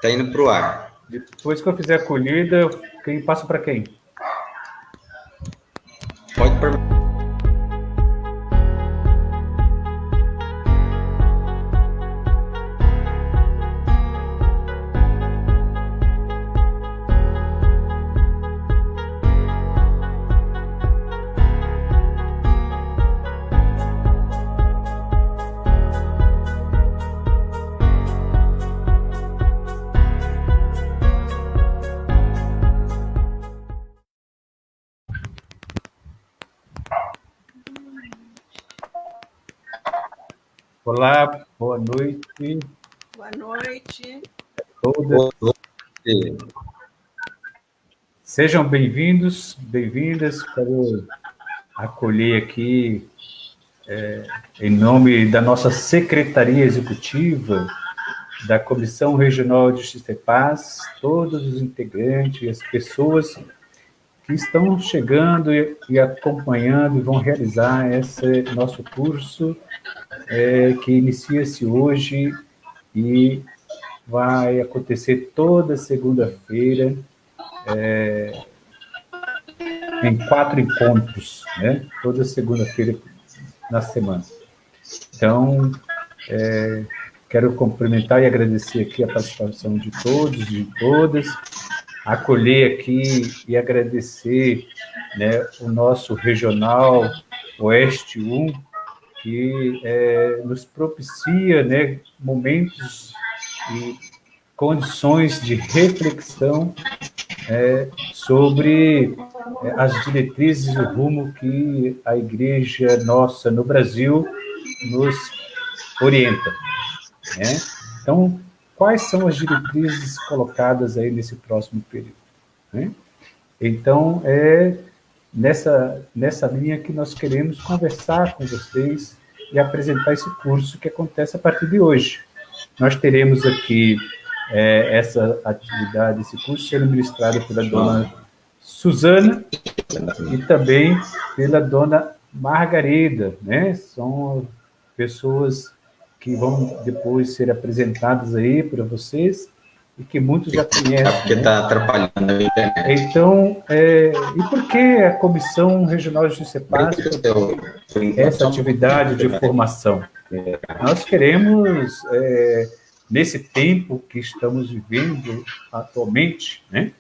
Tá indo para o ar. Depois que eu fizer a acolhida, quem passa para quem? Pode perguntar. Olá, boa noite. Boa noite. Todas. Sejam bem-vindos, bem-vindas para acolher aqui, em nome da nossa Secretaria Executiva, da Comissão Regional de Justiça e Paz, todos os integrantes e as pessoas que estão chegando e acompanhando e vão realizar esse nosso curso, que inicia-se hoje e vai acontecer toda segunda-feira, em 4 encontros, né? Toda segunda-feira na semana. Então, quero cumprimentar e agradecer aqui a participação de todos e de todas, acolher aqui e agradecer, né, o nosso Regional Oeste 1, que nos propicia, né, momentos e condições de reflexão sobre as diretrizes e o rumo que a Igreja nossa no Brasil nos orienta, né? Então, quais são as diretrizes colocadas aí nesse próximo período, né? Então, nessa linha que nós queremos conversar com vocês e apresentar esse curso que acontece a partir de hoje. Nós teremos aqui essa atividade, esse curso sendo ministrado pela dona Suzana e também pela dona Margarida, né? São pessoas que vão depois ser apresentadas aí para vocês e que muitos já conhecem. Porque está atrapalhando a internet. Então, e por que a Comissão Regional de Justiça e Paz essa atividade de formação? Nós queremos, nesse tempo que estamos vivendo atualmente, né,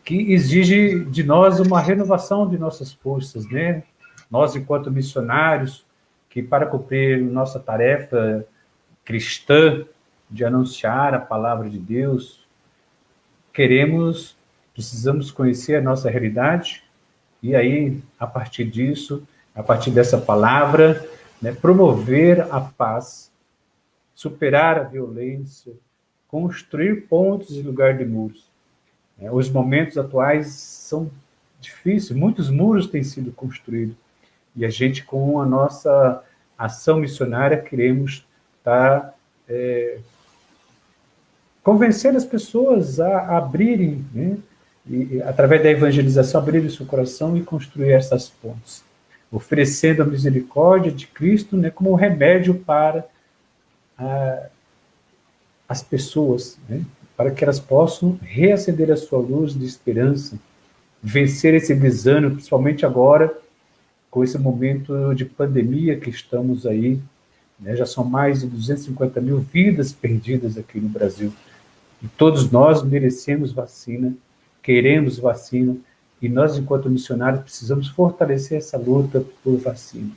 que exige de nós uma renovação de nossas forças, né? Nós, enquanto missionários, que para cumprir nossa tarefa cristã de anunciar a palavra de Deus, precisamos conhecer a nossa realidade e aí, a partir disso, a partir dessa palavra, né, promover a paz, superar a violência, construir pontos em lugar de muros. Os momentos atuais são difíceis, muitos muros têm sido construídos e a gente, com a nossa ação missionária, queremos estar convencer as pessoas a abrirem, né, e, através da evangelização, abrirem seu coração e construir essas pontes, oferecendo a misericórdia de Cristo, né, como um remédio para as pessoas, né, para que elas possam reacender a sua luz de esperança, vencer esse desânimo, principalmente agora, com esse momento de pandemia que estamos aí, né, já são mais de 250 mil vidas perdidas aqui no Brasil. E todos nós merecemos vacina, queremos vacina, e nós, enquanto missionários, precisamos fortalecer essa luta por vacina,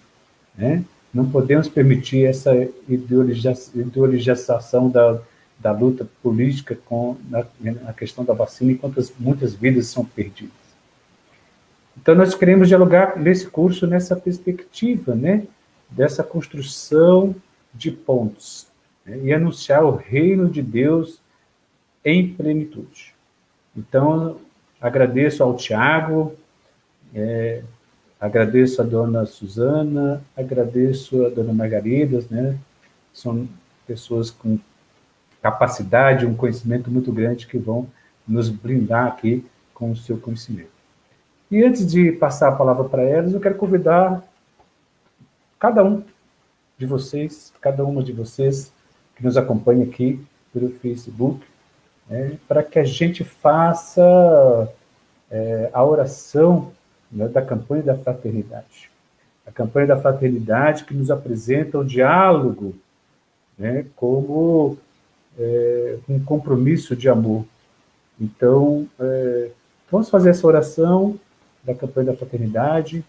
né? Não podemos permitir essa ideologização da luta política na questão da vacina, enquanto muitas vidas são perdidas. Então, nós queremos dialogar nesse curso, nessa perspectiva, né, dessa construção de pontos, né, e anunciar o reino de Deus em plenitude. Então, agradeço ao Tiago, agradeço a dona Suzana, agradeço a dona Margarida, né? São pessoas com capacidade, um conhecimento muito grande que vão nos brindar aqui com o seu conhecimento. E antes de passar a palavra para elas, eu quero convidar cada um de vocês, cada uma de vocês que nos acompanha aqui pelo Facebook, para que a gente faça a oração, né, da campanha da fraternidade. A campanha da fraternidade que nos apresenta o diálogo, né, como um compromisso de amor. Então, vamos fazer essa oração da campanha da fraternidade,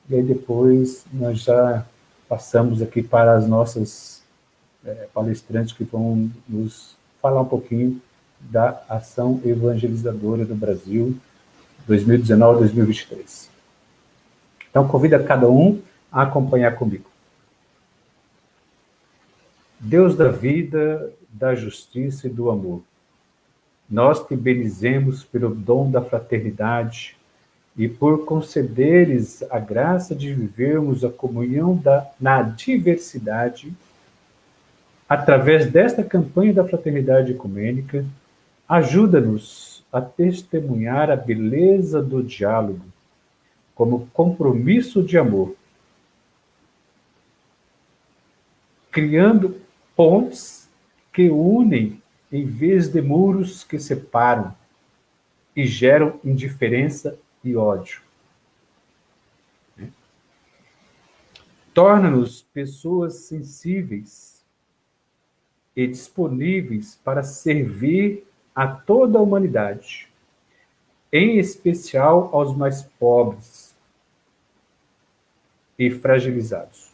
e aí depois nós já passamos aqui para as nossas palestrantes que vão nos falar um pouquinho da ação evangelizadora do Brasil 2019-2023. Então, convido a cada um a acompanhar comigo. Deus da vida, da justiça e do amor, nós te bendizemos pelo dom da fraternidade e por concederes a graça de vivermos a comunhão na diversidade. Através desta campanha da fraternidade ecumênica, ajuda-nos a testemunhar a beleza do diálogo como compromisso de amor, criando pontes que unem em vez de muros que separam e geram indiferença e ódio. Torna-nos pessoas sensíveis e disponíveis para servir a toda a humanidade, em especial aos mais pobres e fragilizados,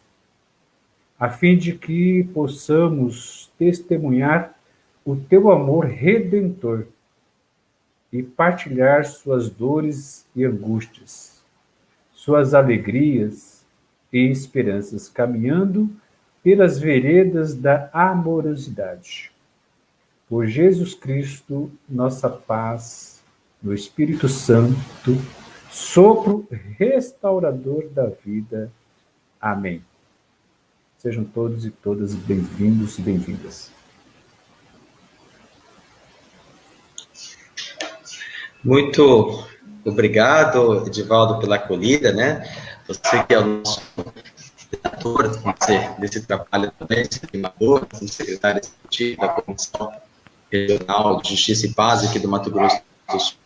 a fim de que possamos testemunhar o teu amor redentor e partilhar suas dores e angústias, suas alegrias e esperanças, caminhando pelas veredas da amorosidade. Por Jesus Cristo, nossa paz, no Espírito Santo, sopro restaurador da vida. Amém. Sejam todos e todas bem-vindos e bem-vindas. Muito obrigado, Edivaldo, pela acolhida, né? Você que é o nosso diretor desse trabalho também, animador, secretário executivo da Comissão Regional de Justiça e Paz aqui do Mato Grosso do Sul.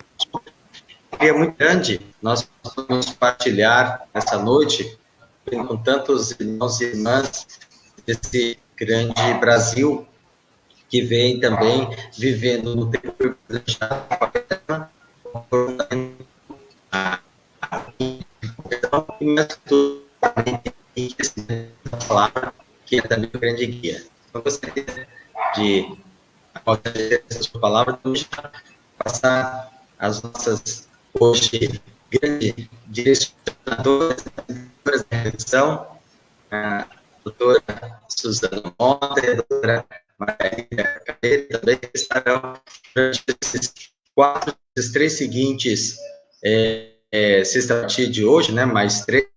É muito grande, nós vamos partilhar essa noite com tantos irmãos e irmãs desse grande Brasil que vem também vivendo no tempo privilegiado palavra que é também um grande guia. Então, eu gostaria de, após essa sua palavra, passar as nossas, hoje, grandes direcionadoras da revisão, a doutora Suzana Mota e a doutora Margarida Cabreira, também estarão durante esses 3 seguintes sexta partir de hoje, né, mais 3,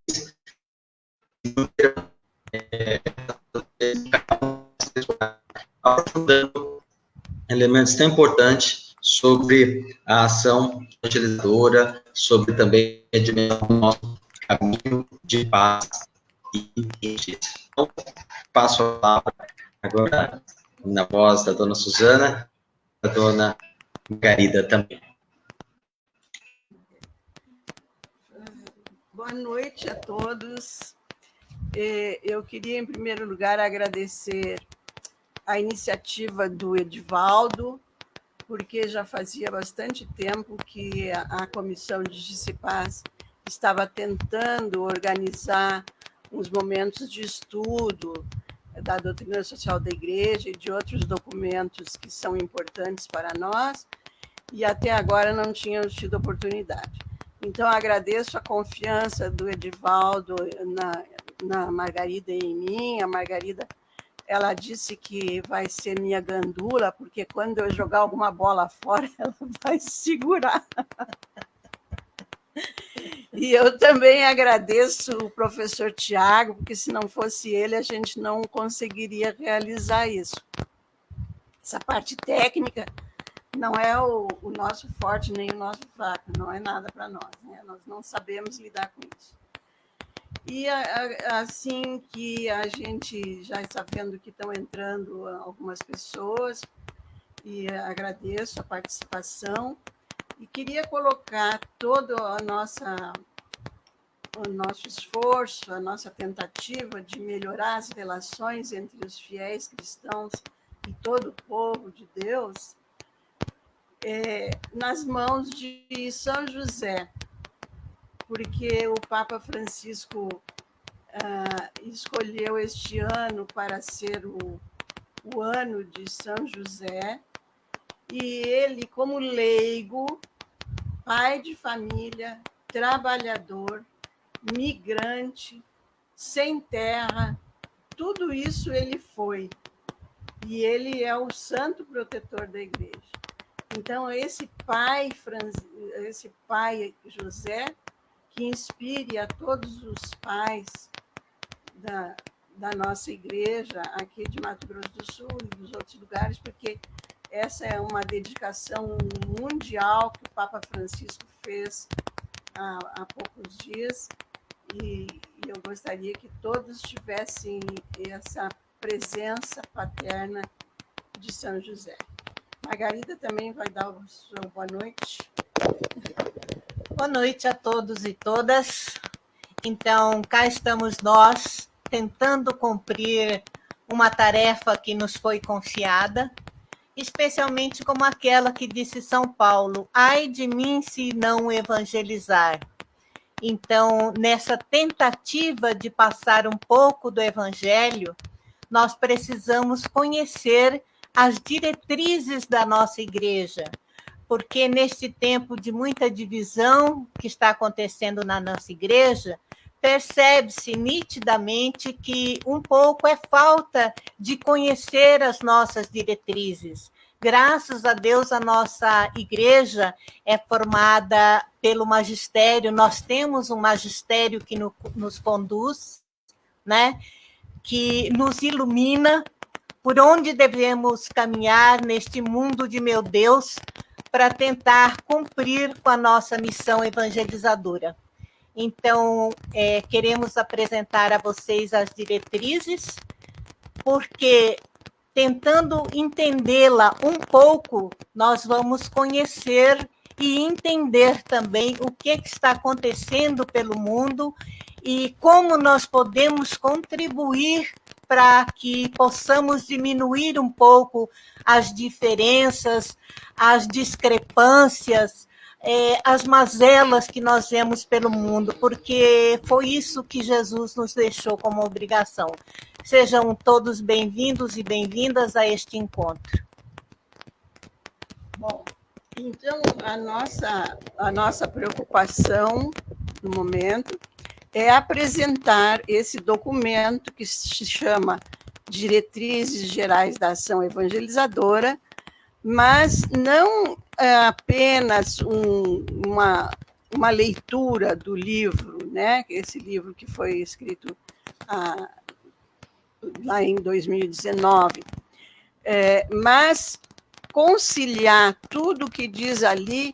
aprofundando elementos tão importantes sobre a ação evangelizadora, sobre também a dimensão do nosso caminho de paz e justiça. Então, passo a palavra agora na voz da dona Suzana, da dona Margarida também. Boa noite a todos. Eu queria, em primeiro lugar, agradecer a iniciativa do Edivaldo, porque já fazia bastante tempo que a Comissão de Justiça e Paz estava tentando organizar uns momentos de estudo da doutrina social da Igreja e de outros documentos que são importantes para nós, e até agora não tínhamos tido oportunidade. Então, agradeço a confiança do Edivaldo na Margarida e em mim. A Margarida, ela disse que vai ser minha gandula, porque quando eu jogar alguma bola fora, ela vai segurar. E eu também agradeço o professor Tiago, porque se não fosse ele, a gente não conseguiria realizar isso. Essa parte técnica não é o nosso forte nem o nosso fraco, não é nada para nós, né? Nós não sabemos lidar com isso. E assim que a gente já está vendo que estão entrando algumas pessoas, e agradeço a participação e queria colocar todo o nosso esforço, a nossa tentativa de melhorar as relações entre os fiéis cristãos e todo o povo de Deus nas mãos de São José, porque o Papa Francisco escolheu este ano para ser o ano de São José, e ele, como leigo, pai de família, trabalhador, migrante, sem terra, tudo isso ele foi. E ele é o santo protetor da igreja. Então, esse pai José, que inspire a todos os pais da nossa igreja, aqui de Mato Grosso do Sul e dos outros lugares, porque essa é uma dedicação mundial que o Papa Francisco fez há poucos dias, e eu gostaria que todos tivessem essa presença paterna de São José. Margarida também vai dar o seu boa noite. Boa noite a todos e todas. Então, cá estamos nós, tentando cumprir uma tarefa que nos foi confiada, especialmente como aquela que disse São Paulo: ai de mim se não evangelizar. Então, nessa tentativa de passar um pouco do Evangelho, nós precisamos conhecer as diretrizes da nossa igreja, porque neste tempo de muita divisão que está acontecendo na nossa igreja, percebe-se nitidamente que um pouco é falta de conhecer as nossas diretrizes. Graças a Deus, a nossa igreja é formada pelo magistério, nós temos um magistério que nos conduz, né? Que nos ilumina por onde devemos caminhar neste mundo de meu Deus para tentar cumprir com a nossa missão evangelizadora. Então, queremos apresentar a vocês as diretrizes, porque tentando entendê-la um pouco, nós vamos conhecer e entender também o que está acontecendo pelo mundo e como nós podemos contribuir para que possamos diminuir um pouco as diferenças, as discrepâncias, as mazelas que nós vemos pelo mundo, porque foi isso que Jesus nos deixou como obrigação. Sejam todos bem-vindos e bem-vindas a este encontro. Bom, então a nossa preocupação no momento é apresentar esse documento que se chama Diretrizes Gerais da Ação Evangelizadora, mas não apenas uma leitura do livro, né? Esse livro que foi escrito lá em 2019, mas conciliar tudo o que diz ali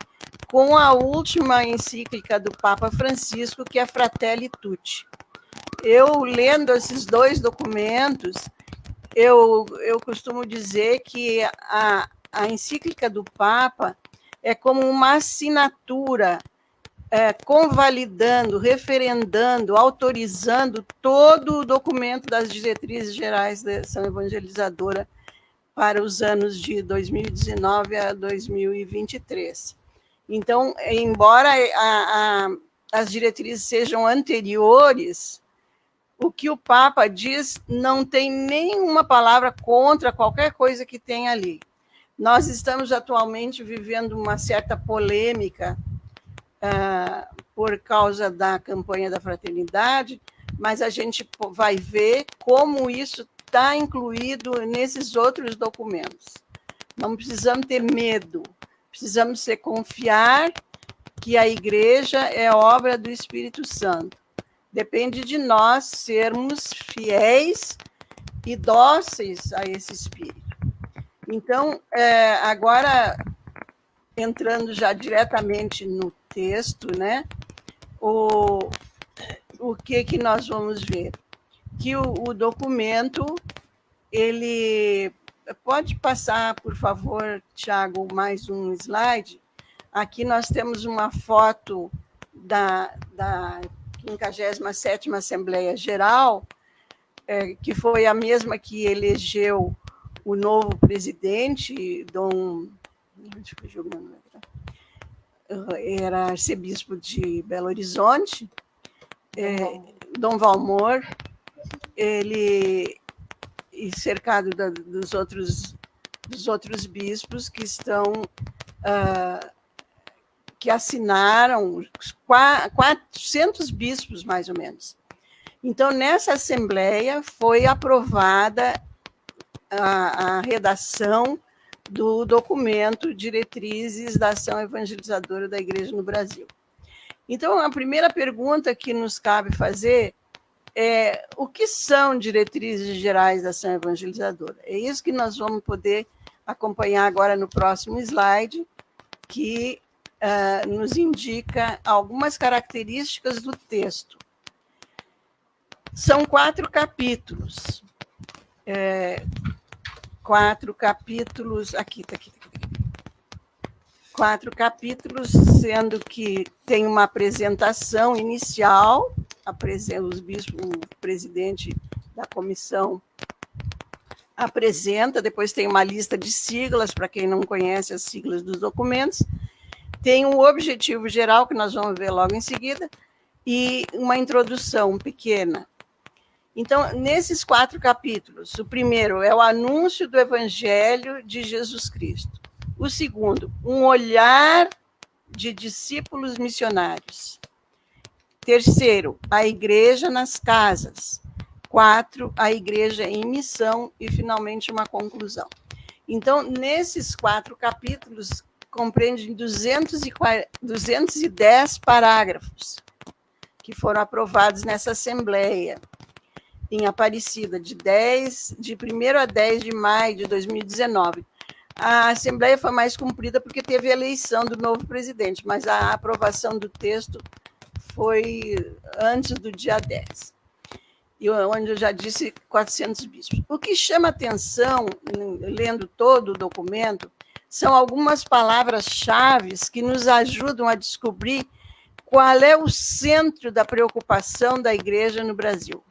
com a última encíclica do Papa Francisco, que é Fratelli Tutti. Eu, lendo esses dois documentos, eu costumo dizer que a encíclica do Papa é como uma assinatura convalidando, referendando, autorizando todo o documento das diretrizes gerais da ação evangelizadora para os anos de 2019 a 2023. Então, embora as diretrizes sejam anteriores, o que o Papa diz não tem nenhuma palavra contra qualquer coisa que tem ali. Nós estamos atualmente vivendo uma certa polêmica por causa da campanha da fraternidade, mas a gente vai ver como isso está incluído nesses outros documentos. Não precisamos ter medo, precisamos confiar que a igreja é obra do Espírito Santo. Depende de nós sermos fiéis e dóceis a esse Espírito. Então, agora, entrando já diretamente no texto, né, o que nós vamos ver? Que o documento, ele pode passar, por favor, Tiago, mais um slide? Aqui nós temos uma foto da 57ª Assembleia Geral, que foi a mesma que elegeu o novo presidente, era arcebispo de Belo Horizonte, Dom Valmor, ele cercado dos outros bispos que estão que assinaram 400 bispos, mais ou menos. Então, nessa Assembleia foi aprovada a redação do documento Diretrizes da Ação Evangelizadora da Igreja no Brasil. Então, a primeira pergunta que nos cabe fazer é: o que são diretrizes gerais da ação evangelizadora? É isso que nós vamos poder acompanhar agora no próximo slide, que nos indica algumas características do texto. São 4 capítulos. 4 capítulos, aqui. 4 capítulos, sendo que tem uma apresentação inicial, os bispos, o presidente da comissão apresenta, depois tem uma lista de siglas, para quem não conhece as siglas dos documentos, tem um objetivo geral, que nós vamos ver logo em seguida, e uma introdução pequena. Então, nesses 4 capítulos, o primeiro é o anúncio do Evangelho de Jesus Cristo. O segundo, um olhar de discípulos missionários. Terceiro, a igreja nas casas. 4, a igreja em missão. E, finalmente, uma conclusão. Então, nesses 4 capítulos, compreendem 210 parágrafos que foram aprovados nessa Assembleia, em Aparecida, de 1º a 10 de maio de 2019. A Assembleia foi mais cumprida porque teve a eleição do novo presidente, mas a aprovação do texto foi antes do dia 10, e onde eu já disse 400 bispos. O que chama atenção, lendo todo o documento, são algumas palavras-chave que nos ajudam a descobrir qual é o centro da preocupação da igreja no Brasil.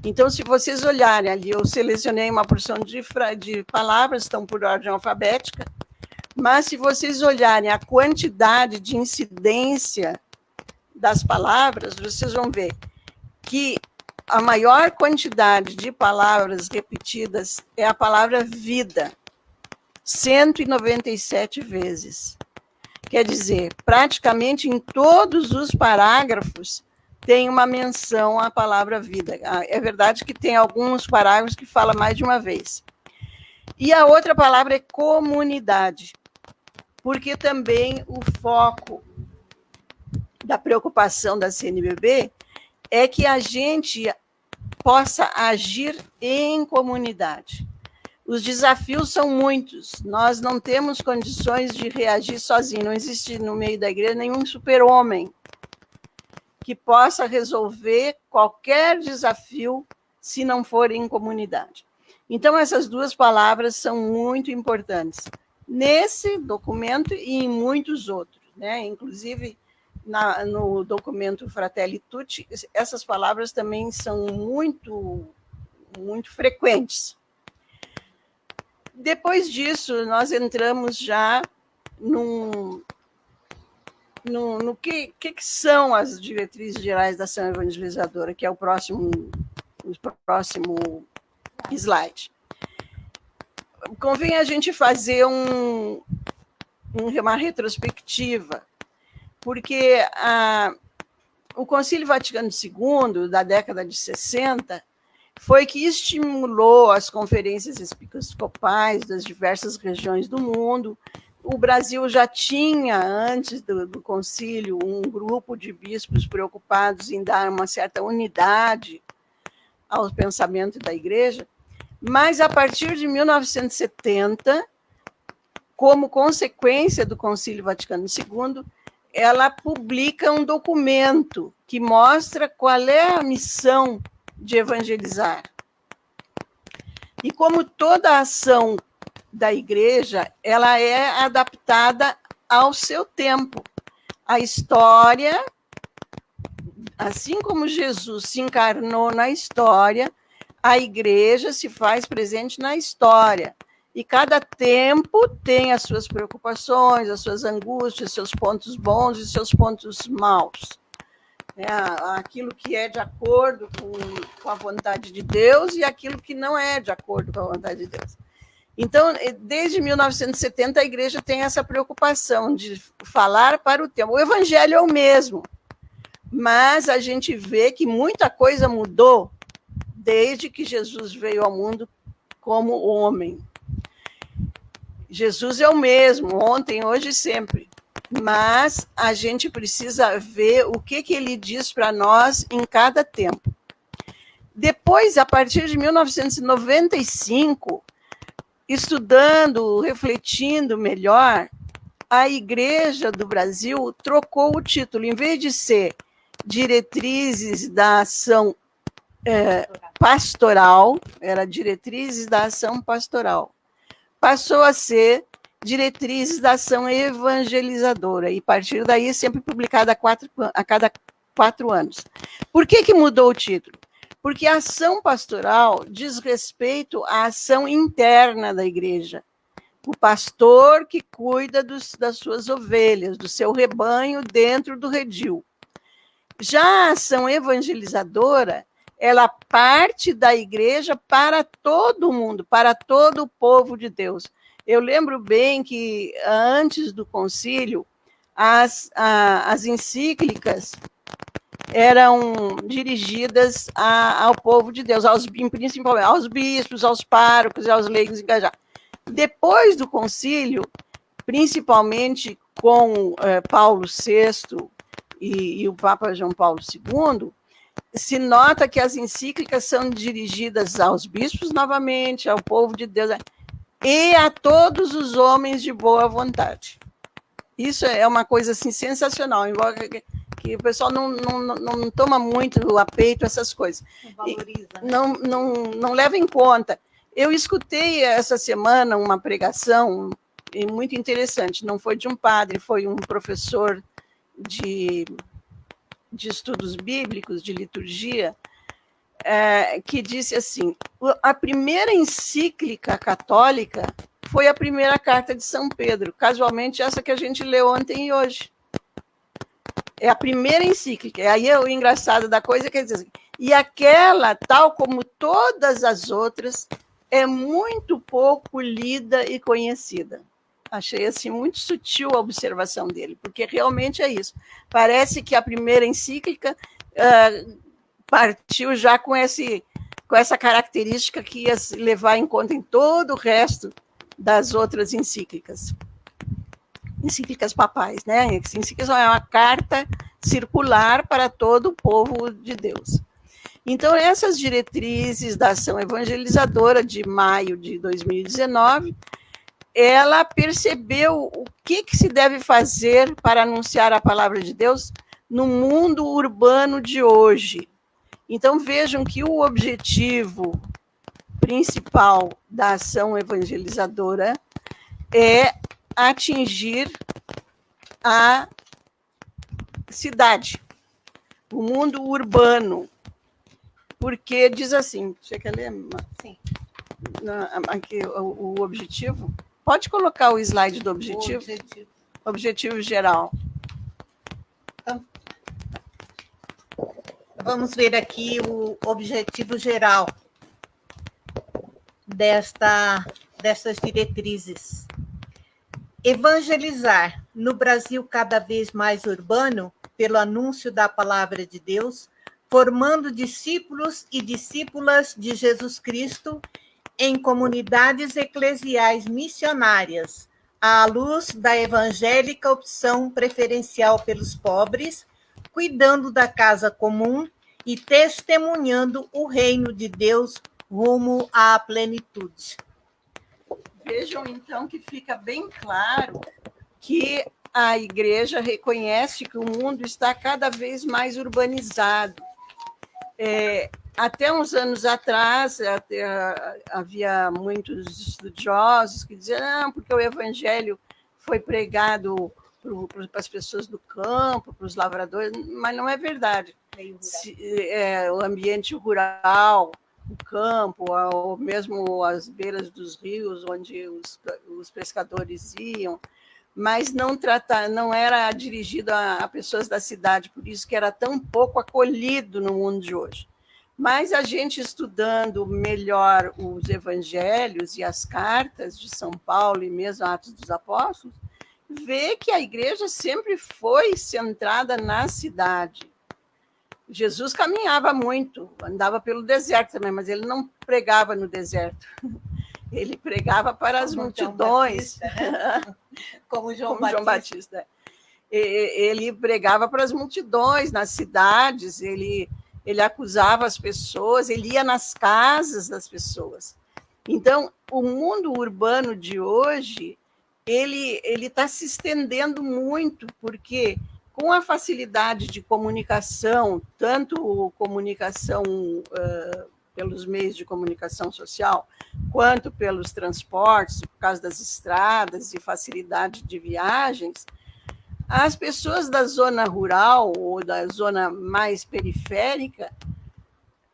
Então, se vocês olharem ali, eu selecionei uma porção de palavras, estão por ordem alfabética, mas se vocês olharem a quantidade de incidência das palavras, vocês vão ver que a maior quantidade de palavras repetidas é a palavra vida, 197 vezes. Quer dizer, praticamente em todos os parágrafos tem uma menção à palavra vida. É verdade que tem alguns parágrafos que fala mais de uma vez. E a outra palavra é comunidade, porque também o foco da preocupação da CNBB é que a gente possa agir em comunidade. Os desafios são muitos, nós não temos condições de reagir sozinhos, não existe no meio da igreja nenhum super-homem que possa resolver qualquer desafio se não for em comunidade. Então, essas 2 palavras são muito importantes nesse documento e em muitos outros, né? Inclusive, no documento Fratelli Tutti, essas palavras também são muito, muito frequentes. Depois disso, nós entramos já no que são as diretrizes gerais da ação evangelizadora, que é o próximo slide. Convém a gente fazer uma retrospectiva, porque o Concílio Vaticano II, da década de 60, foi que estimulou as conferências episcopais das diversas regiões do mundo. O Brasil já tinha, antes do concílio, um grupo de bispos preocupados em dar uma certa unidade ao pensamento da igreja, mas, a partir de 1970, como consequência do Concílio Vaticano II, ela publica um documento que mostra qual é a missão de evangelizar. E como toda ação da igreja, ela é adaptada ao seu tempo. A história, assim como Jesus se encarnou na história, a igreja se faz presente na história. E cada tempo tem as suas preocupações, as suas angústias, seus pontos bons e seus pontos maus. Aquilo que é de acordo com a vontade de Deus e aquilo que não é de acordo com a vontade de Deus. Então, desde 1970, a igreja tem essa preocupação de falar para o tempo. O evangelho é o mesmo, mas a gente vê que muita coisa mudou desde que Jesus veio ao mundo como homem. Jesus é o mesmo, ontem, hoje e sempre. Mas a gente precisa ver o que ele diz para nós em cada tempo. Depois, a partir de 1995, estudando, refletindo melhor, a Igreja do Brasil trocou o título. Em vez de ser Diretrizes da Ação Pastoral, era Diretrizes da Ação Pastoral, passou a ser Diretrizes da Ação Evangelizadora, e a partir daí sempre publicada a cada 4 anos. Por que mudou o título? Porque a ação pastoral diz respeito à ação interna da igreja. O pastor que cuida das suas ovelhas, do seu rebanho dentro do redil. Já a ação evangelizadora, ela parte da igreja para todo mundo, para todo o povo de Deus. Eu lembro bem que, antes do concílio, as encíclicas eram dirigidas ao povo de Deus, principalmente aos bispos, aos párocos e aos leigos engajados. Depois do concílio, principalmente com Paulo VI e o Papa João Paulo II, se nota que as encíclicas são dirigidas aos bispos novamente, ao povo de Deus e a todos os homens de boa vontade. Isso é uma coisa assim, sensacional, embora que o pessoal não toma muito a peito essas coisas. Não valoriza. Não leva em conta. Eu escutei essa semana uma pregação muito interessante, não foi de um padre, foi um professor de estudos bíblicos, de liturgia, que disse assim, a primeira encíclica católica foi a primeira carta de São Pedro, casualmente essa que a gente leu ontem e hoje. É a primeira encíclica. Aí o engraçado da coisa é que diz assim, e aquela, tal como todas as outras, é muito pouco lida e conhecida. Achei assim muito sutil a observação dele, porque realmente é isso. Parece que a primeira encíclica partiu já com essa característica que ia levar em conta em todo o resto das outras encíclicas papais, né? Encíclicas é uma carta circular para todo o povo de Deus. Então, essas diretrizes da ação evangelizadora de maio de 2019, ela percebeu o que se deve fazer para anunciar a palavra de Deus no mundo urbano de hoje. Então, vejam que o objetivo principal da ação evangelizadora é atingir a cidade, o mundo urbano. Porque diz assim, você quer ler? Sim. Aqui, o objetivo. Pode colocar o slide do objetivo? Objetivo geral. Então, vamos ver aqui o objetivo geral dessas diretrizes. Evangelizar no Brasil cada vez mais urbano, pelo anúncio da palavra de Deus, formando discípulos e discípulas de Jesus Cristo em comunidades eclesiais missionárias, à luz da evangélica opção preferencial pelos pobres, cuidando da casa comum e testemunhando o reino de Deus rumo à plenitude. Vejam, então, que fica bem claro que a igreja reconhece que o mundo está cada vez mais urbanizado. até uns anos atrás, havia muitos estudiosos que diziam, não, porque o evangelho foi pregado para as pessoas do campo, para os lavradores, mas não é verdade. O ambiente rural, o campo, ou mesmo as beiras dos rios, onde os pescadores iam, mas não era dirigido a pessoas da cidade, por isso que era tão pouco acolhido no mundo de hoje. Mas a gente estudando melhor os evangelhos e as cartas de São Paulo e mesmo Atos dos Apóstolos, vê que a igreja sempre foi centrada na cidade. Jesus caminhava muito, andava pelo deserto também, mas ele não pregava no deserto. Ele pregava para as multidões. Batista, né? Como João Batista. Ele pregava para as multidões, nas cidades, ele acusava as pessoas, ele ia nas casas das pessoas. Então, o mundo urbano de hoje, ele está se estendendo muito, porque com a facilidade de comunicação, tanto comunicação pelos meios de comunicação social, quanto pelos transportes, por causa das estradas e facilidade de viagens, as pessoas da zona rural ou da zona mais periférica,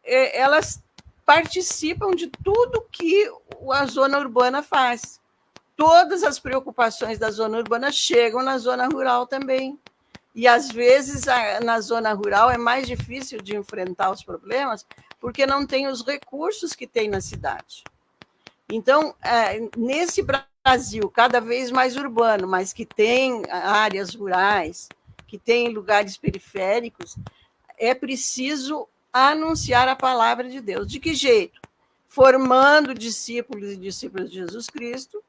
elas participam de tudo que a zona urbana faz. Todas as preocupações da zona urbana chegam na zona rural também. E, às vezes, na zona rural é mais difícil de enfrentar os problemas porque não tem os recursos que tem na cidade. Então, nesse Brasil cada vez mais urbano, mas que tem áreas rurais, que tem lugares periféricos, é preciso anunciar a palavra de Deus. De que jeito? Formando discípulos e discípulas de Jesus Cristo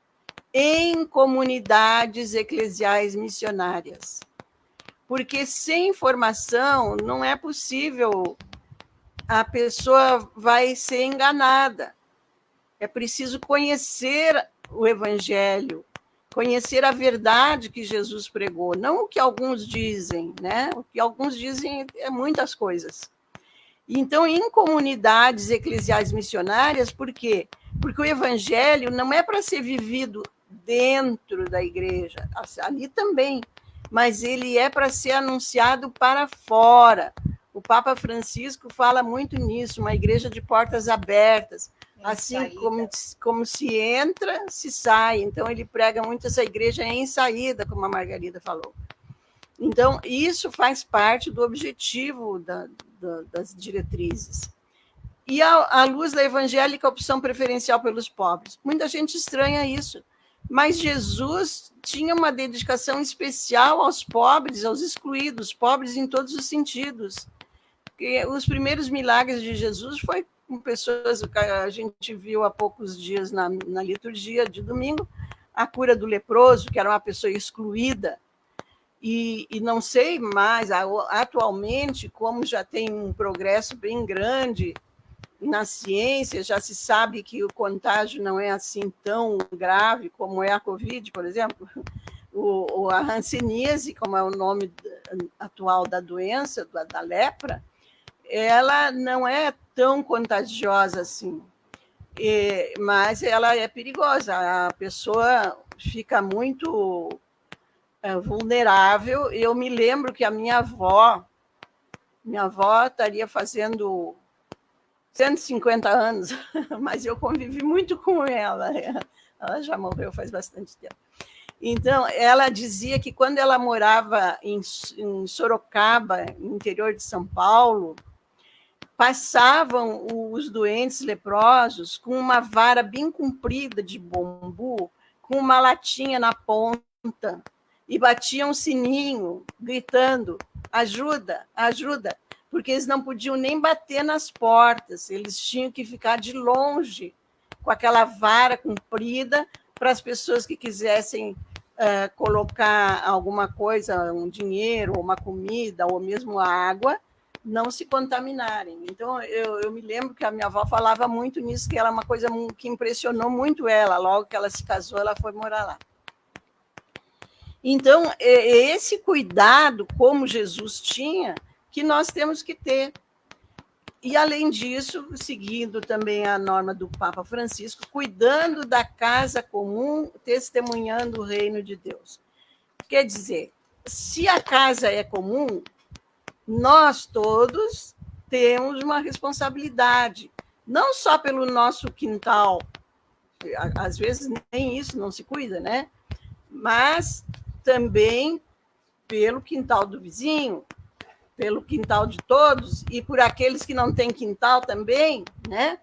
em comunidades eclesiais missionárias. Porque sem formação não é possível, a pessoa vai ser enganada. É preciso conhecer o Evangelho, conhecer a verdade que Jesus pregou, não o que alguns dizem, né? O que alguns dizem é muitas coisas. Então, em comunidades eclesiais missionárias, por quê? Porque o Evangelho não é para ser vivido dentro da igreja, ali também, mas ele é para ser anunciado para fora. O Papa Francisco fala muito nisso, uma igreja de portas abertas, assim como se entra, se sai. Então, ele prega muito essa igreja em saída, como a Margarida falou. Então, isso faz parte do objetivo das diretrizes. E, à luz da evangélica, opção preferencial pelos pobres. Muita gente estranha isso, mas Jesus tinha uma dedicação especial aos pobres, aos excluídos, pobres em todos os sentidos. Porque os primeiros milagres de Jesus foi com pessoas, a gente viu há poucos dias na liturgia de domingo, a cura do leproso, que era uma pessoa excluída, e não sei mais, atualmente, como já tem um progresso bem grande na ciência, já se sabe que o contágio não é assim tão grave como é a Covid, por exemplo, a hanseníase, como é o nome atual da doença, da lepra, ela não é tão contagiosa assim, mas ela é perigosa, a pessoa fica muito vulnerável. Eu me lembro que a minha avó estaria fazendo 150 anos, mas eu convivi muito com ela já morreu faz bastante tempo. Então, ela dizia que quando ela morava em Sorocaba, no interior de São Paulo, passavam os doentes leprosos com uma vara bem comprida de bambu, com uma latinha na ponta, e batiam um sininho, gritando, ajuda, ajuda, porque eles não podiam nem bater nas portas, eles tinham que ficar de longe, com aquela vara comprida, para as pessoas que quisessem colocar alguma coisa, um dinheiro, uma comida, ou mesmo água, não se contaminarem. Então, eu me lembro que a minha avó falava muito nisso, que era uma coisa que impressionou muito ela. Logo que ela se casou, ela foi morar lá. Então, esse cuidado, como Jesus tinha, que nós temos que ter. E, além disso, seguindo também a norma do Papa Francisco, cuidando da casa comum, testemunhando o reino de Deus. Quer dizer, se a casa é comum, nós todos temos uma responsabilidade, não só pelo nosso quintal, às vezes nem isso não se cuida, né? Mas também pelo quintal do vizinho, pelo quintal de todos, e por aqueles que não têm quintal também, né?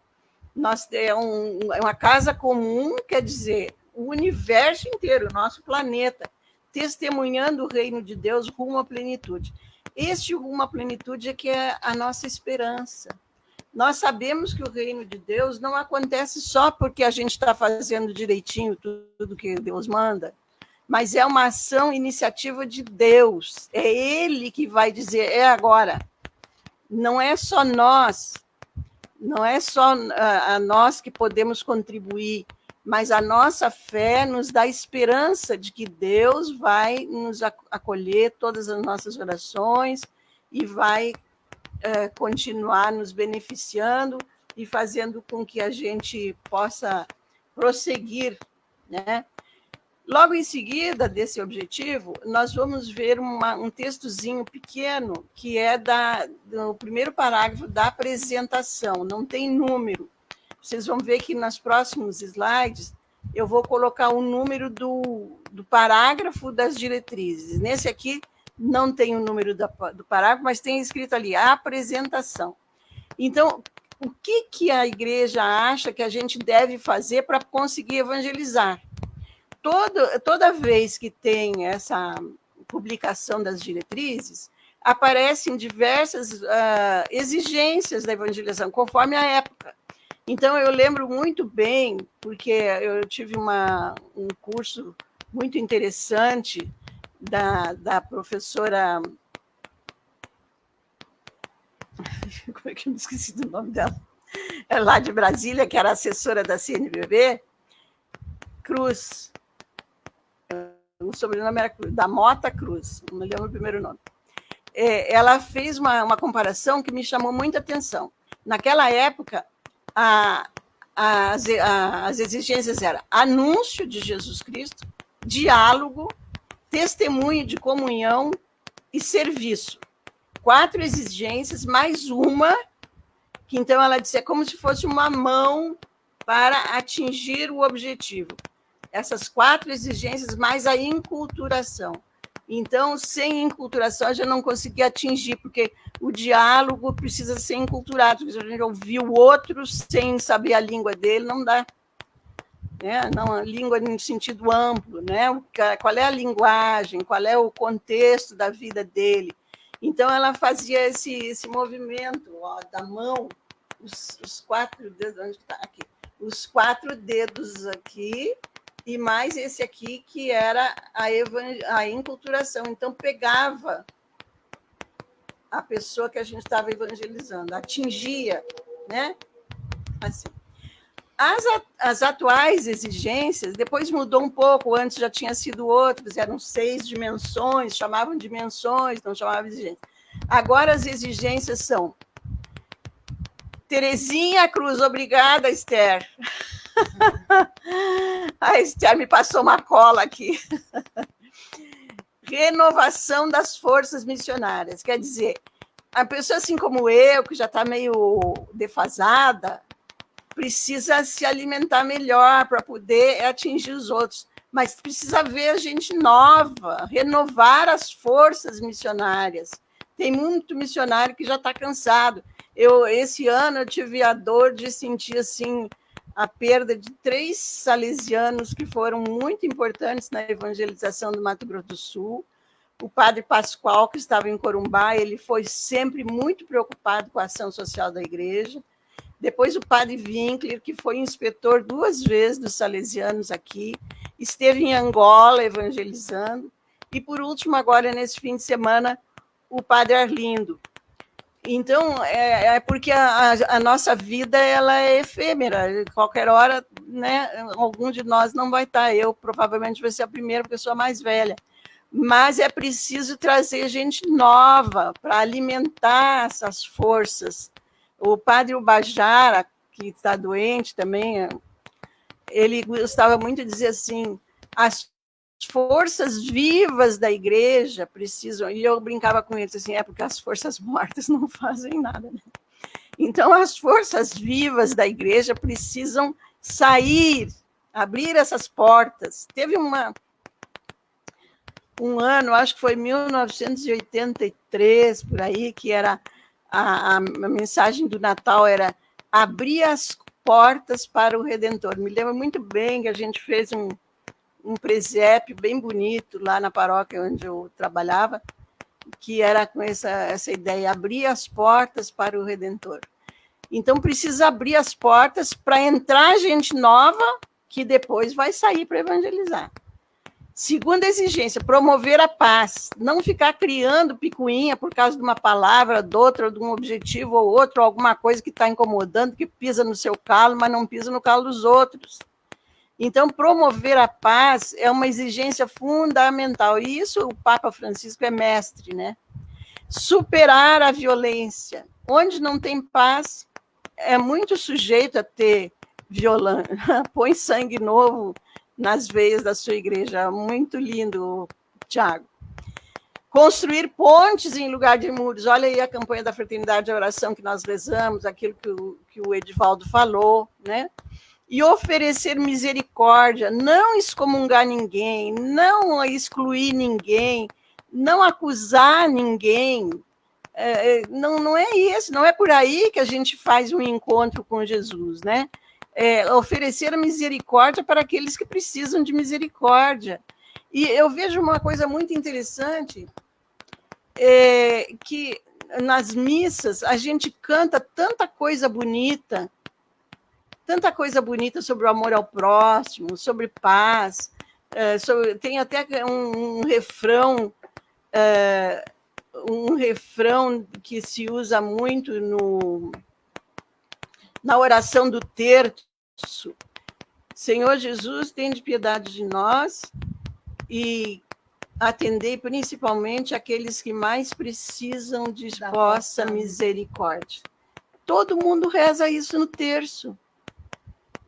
Nós temos uma casa comum, quer dizer, o universo inteiro, o nosso planeta, testemunhando o reino de Deus rumo à plenitude. Este rumo à plenitude é que é a nossa esperança. Nós sabemos que o reino de Deus não acontece só porque a gente está fazendo direitinho tudo que Deus manda, mas é uma ação, iniciativa de Deus. É Ele que vai dizer, é agora. Não é só nós, não é só a nós que podemos contribuir, mas a nossa fé nos dá esperança de que Deus vai nos acolher todas as nossas orações e vai continuar nos beneficiando e fazendo com que a gente possa prosseguir, né? Logo em seguida desse objetivo, nós vamos ver um textozinho pequeno que é do primeiro parágrafo da apresentação, não tem número. Vocês vão ver que nos próximos slides eu vou colocar o número do parágrafo das diretrizes. Nesse aqui não tem o número do parágrafo, mas tem escrito ali, a apresentação. Então, o que a igreja acha que a gente deve fazer para conseguir evangelizar? Toda vez que tem essa publicação das diretrizes, aparecem diversas exigências da evangelização, conforme a época. Então, eu lembro muito bem, porque eu tive um curso muito interessante da professora... Como é que eu me esqueci do nome dela? É lá de Brasília, que era assessora da CNBB, Cruz. O sobrenome era Cruz, da Mota Cruz, não me lembro o primeiro nome. Ela fez uma comparação que me chamou muita atenção. Naquela época, as exigências eram anúncio de Jesus Cristo, diálogo, testemunho de comunhão e serviço. 4 exigências, mais uma, que então ela disse, é como se fosse uma mão para atingir o objetivo. Essas 4 exigências, mais a enculturação. Então, sem enculturação, a gente não conseguia atingir, porque o diálogo precisa ser enculturado. Se a gente ouvir o outro sem saber a língua dele, não dá. Não, a língua no sentido amplo, né? Qual é a linguagem, qual é o contexto da vida dele. Então, ela fazia esse movimento da mão, os 4 dedos, onde está? Aqui. Os 4 dedos aqui, e mais esse aqui, que era a enculturação. Então, pegava a pessoa que a gente estava evangelizando, atingia, né? Assim. As atuais exigências, depois mudou um pouco, antes já tinha sido outras, eram 6 dimensões, chamavam dimensões, não chamavam exigências. Agora as exigências são Terezinha Cruz, obrigada, Esther. A Esther me passou uma cola aqui. Renovação das forças missionárias. Quer dizer, a pessoa assim como eu, que já está meio defasada, precisa se alimentar melhor para poder atingir os outros. Mas precisa ver gente nova, renovar as forças missionárias. Tem muito missionário que já está cansado. Esse ano eu tive a dor de sentir assim, a perda de 3 salesianos que foram muito importantes na evangelização do Mato Grosso do Sul. O padre Pascoal, que estava em Corumbá, ele foi sempre muito preocupado com a ação social da igreja. Depois o padre Winkler, que foi inspetor 2 vezes dos salesianos aqui, esteve em Angola evangelizando. E, por último, agora, nesse fim de semana, o padre Arlindo. Então, é porque a nossa vida ela é efêmera. Qualquer hora, né, algum de nós não vai estar. Eu, provavelmente, vou ser a primeira pessoa mais velha. Mas é preciso trazer gente nova para alimentar essas forças. O padre Ubajara, que está doente também, ele gostava muito de dizer assim, as forças vivas da igreja precisam, e eu brincava com eles assim, porque as forças mortas não fazem nada, né? Então, as forças vivas da igreja precisam sair, abrir essas portas. Teve um ano, acho que foi 1983, por aí, que era a mensagem do Natal era abrir as portas para o Redentor. Me lembro muito bem que a gente fez um presépio bem bonito lá na paróquia onde eu trabalhava, que era com essa ideia, abrir as portas para o Redentor. Então, precisa abrir as portas para entrar gente nova, que depois vai sair para evangelizar. Segunda exigência, promover a paz, não ficar criando picuinha por causa de uma palavra, de outra, de um objetivo ou outro, alguma coisa que está incomodando, que pisa no seu calo, mas não pisa no calo dos outros. Então, promover a paz é uma exigência fundamental, e isso o Papa Francisco é mestre, né? Superar a violência. Onde não tem paz, é muito sujeito a ter violência. Põe sangue novo nas veias da sua igreja. Muito lindo, Tiago. Construir pontes em lugar de muros. Olha aí a campanha da Fraternidade da Oração que nós rezamos, aquilo que o Edivaldo falou, né? E oferecer misericórdia, não excomungar ninguém, não excluir ninguém, não acusar ninguém. Não é isso, não é por aí que a gente faz um encontro com Jesus, né? Oferecer a misericórdia para aqueles que precisam de misericórdia. E eu vejo uma coisa muito interessante, que nas missas a gente canta tanta coisa bonita sobre o amor ao próximo, sobre paz, tem até um refrão que se usa muito na oração do terço. Senhor Jesus, tende piedade de nós e atendei principalmente aqueles que mais precisam de vossa misericórdia. Todo mundo reza isso no terço.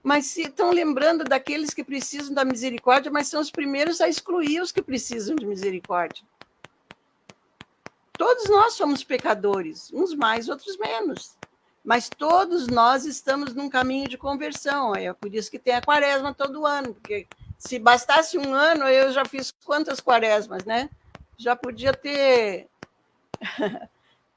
Mas se estão lembrando daqueles que precisam da misericórdia, mas são os primeiros a excluir os que precisam de misericórdia. Todos nós somos pecadores, uns mais, outros menos. Mas todos nós estamos num caminho de conversão. É por isso que tem a quaresma todo ano, porque se bastasse um ano, eu já fiz quantas quaresmas, né? Já podia ter...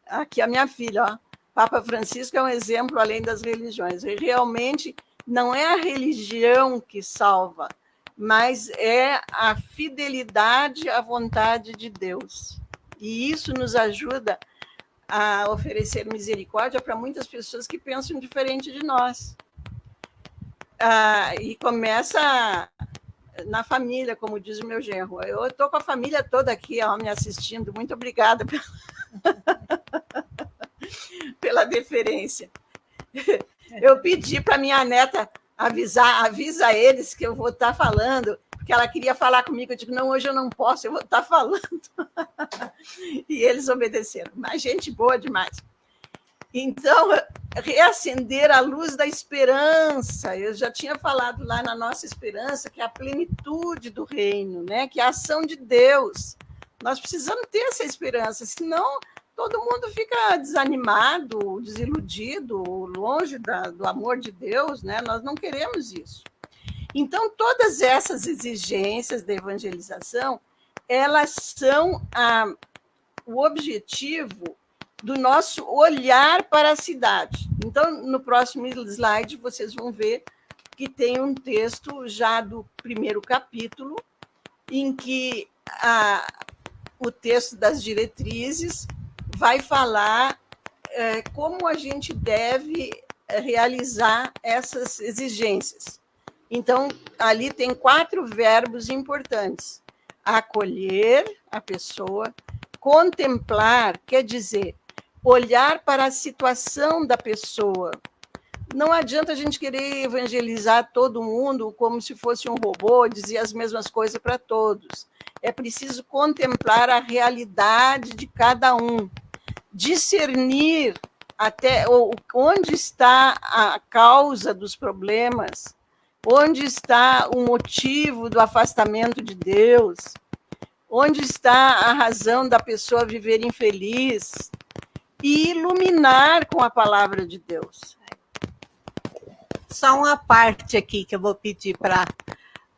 Aqui a minha filha, ó. Papa Francisco é um exemplo além das religiões. E realmente não é a religião que salva, mas é a fidelidade à vontade de Deus. E isso nos ajuda a oferecer misericórdia para muitas pessoas que pensam diferente de nós. E começa na família, como diz o meu genro. Eu estou com a família toda aqui, ó, me assistindo. Muito obrigada pela deferência. Eu pedi para minha neta avisa eles que eu vou estar falando, porque ela queria falar comigo. Eu digo, não, hoje eu não posso, eu vou estar falando. E eles obedeceram. Mas gente boa demais. Então, reacender a luz da esperança. Eu já tinha falado lá na nossa esperança, que é a plenitude do reino, né? Que é a ação de Deus. Nós precisamos ter essa esperança, senão todo mundo fica desanimado, desiludido, longe do amor de Deus, né? Nós não queremos isso. Então, todas essas exigências da evangelização, elas são o objetivo do nosso olhar para a cidade. Então, no próximo slide, vocês vão ver que tem um texto já do primeiro capítulo, em que o texto das diretrizes vai falar como a gente deve realizar essas exigências. Então, ali tem 4 verbos importantes. Acolher a pessoa, contemplar, quer dizer, olhar para a situação da pessoa. Não adianta a gente querer evangelizar todo mundo como se fosse um robô, dizer as mesmas coisas para todos. É preciso contemplar a realidade de cada um, discernir até onde está a causa dos problemas, onde está o motivo do afastamento de Deus, onde está a razão da pessoa viver infeliz, e iluminar com a palavra de Deus. Só uma parte aqui que eu vou pedir para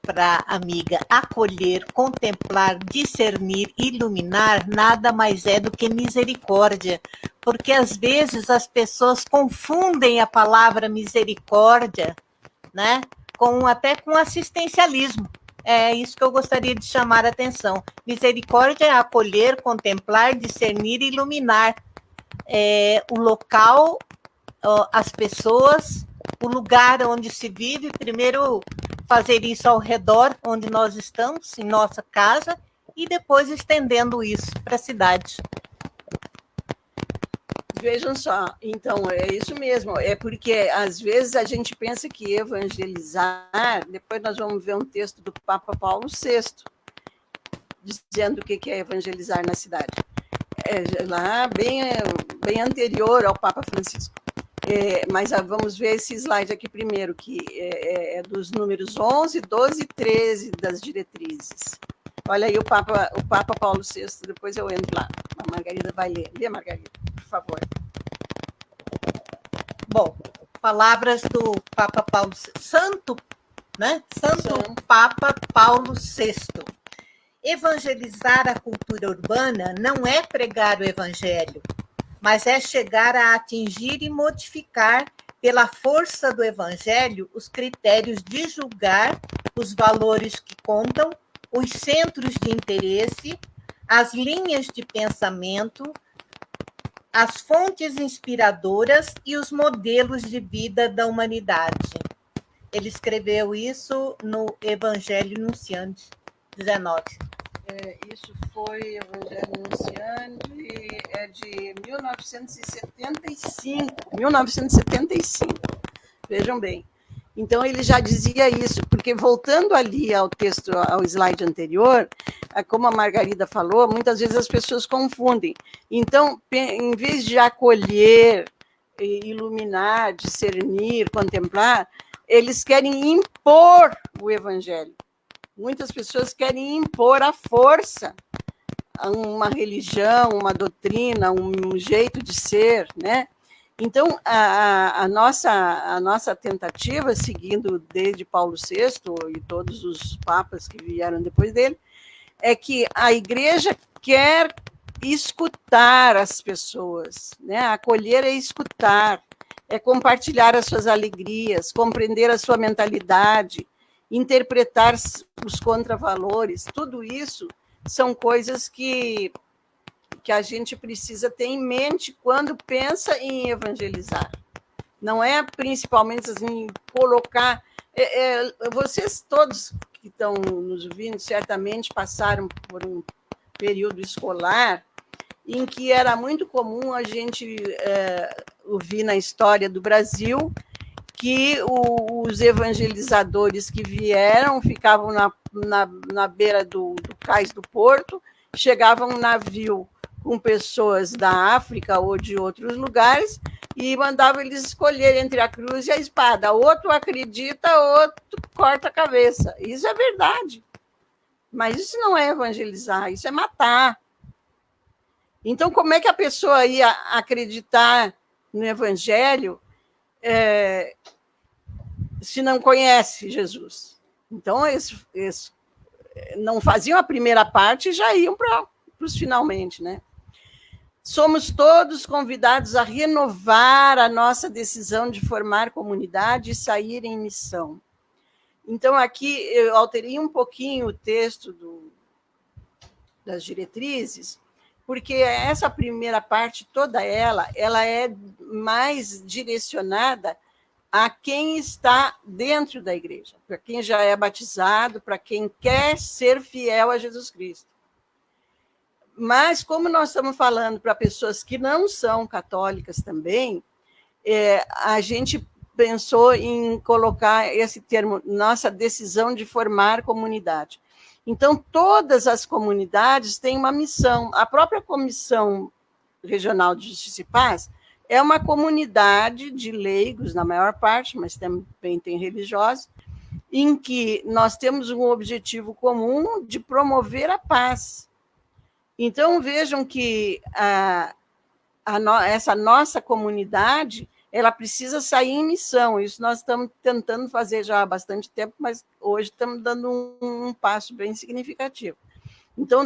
a amiga: acolher, contemplar, discernir, iluminar, nada mais é do que misericórdia, porque às vezes as pessoas confundem a palavra misericórdia, né, até com assistencialismo. É isso que eu gostaria de chamar a atenção. Misericórdia é acolher, contemplar, discernir e iluminar o local, as pessoas, o lugar onde se vive. Primeiro, fazer isso ao redor onde nós estamos, em nossa casa, e depois estendendo isso para a cidade. Vejam só, então, é isso mesmo, é porque às vezes a gente pensa que evangelizar, depois nós vamos ver um texto do Papa Paulo VI, dizendo o que é evangelizar na cidade. Lá, bem anterior ao Papa Francisco. Mas vamos ver esse slide aqui primeiro, que é dos números 11, 12 e 13 das diretrizes. Olha aí o Papa Paulo VI, depois eu entro lá. A Margarida vai ler. Lê, Margarida, por favor. Bom, palavras do Papa Paulo VI. Santo Papa Paulo VI. Evangelizar a cultura urbana não é pregar o evangelho, mas é chegar a atingir e modificar, pela força do evangelho, os critérios de julgar, os valores que contam, os centros de interesse, as linhas de pensamento, as fontes inspiradoras e os modelos de vida da humanidade. Ele escreveu isso no Evangelho Nunciante 19. Isso foi Evangelho Nunciante, é de 1975. Vejam bem. Então, ele já dizia isso, porque voltando ali ao texto, ao slide anterior, como a Margarida falou, muitas vezes as pessoas confundem. Então, em vez de acolher, iluminar, discernir, contemplar, eles querem impor o evangelho. Muitas pessoas querem impor à força uma religião, uma doutrina, um jeito de ser, né? Então, a nossa tentativa, seguindo desde Paulo VI e todos os papas que vieram depois dele, é que a igreja quer escutar as pessoas, né? Acolher é escutar, é compartilhar as suas alegrias, compreender a sua mentalidade, interpretar os contravalores. Tudo isso são coisas que a gente precisa ter em mente quando pensa em evangelizar. Não é principalmente assim, colocar... vocês todos que estão nos ouvindo certamente passaram por um período escolar em que era muito comum a gente ouvir na história do Brasil que os evangelizadores que vieram ficavam na beira do cais do porto, chegavam um navio com pessoas da África ou de outros lugares e mandavam eles escolher entre a cruz e a espada. Outro acredita, outro corta a cabeça. Isso é verdade. Mas isso não é evangelizar, isso é matar. Então, como é que a pessoa ia acreditar no evangelho se não conhece Jesus? Então, eles não faziam a primeira parte e já iam para os finalmente, né? Somos todos convidados a renovar a nossa decisão de formar comunidade e sair em missão. Então, aqui eu alterei um pouquinho o texto das diretrizes, porque essa primeira parte, toda ela é mais direcionada a quem está dentro da igreja, para quem já é batizado, para quem quer ser fiel a Jesus Cristo. Mas, como nós estamos falando para pessoas que não são católicas também, a gente pensou em colocar esse termo, nossa decisão de formar comunidade. Então, todas as comunidades têm uma missão. A própria Comissão Regional de Justiça e Paz, é uma comunidade de leigos, na maior parte, mas também tem religiosos, em que nós temos um objetivo comum de promover a paz. Então, vejam que essa nossa comunidade, ela precisa sair em missão. Isso nós estamos tentando fazer já há bastante tempo, mas hoje estamos dando um passo bem significativo. Então,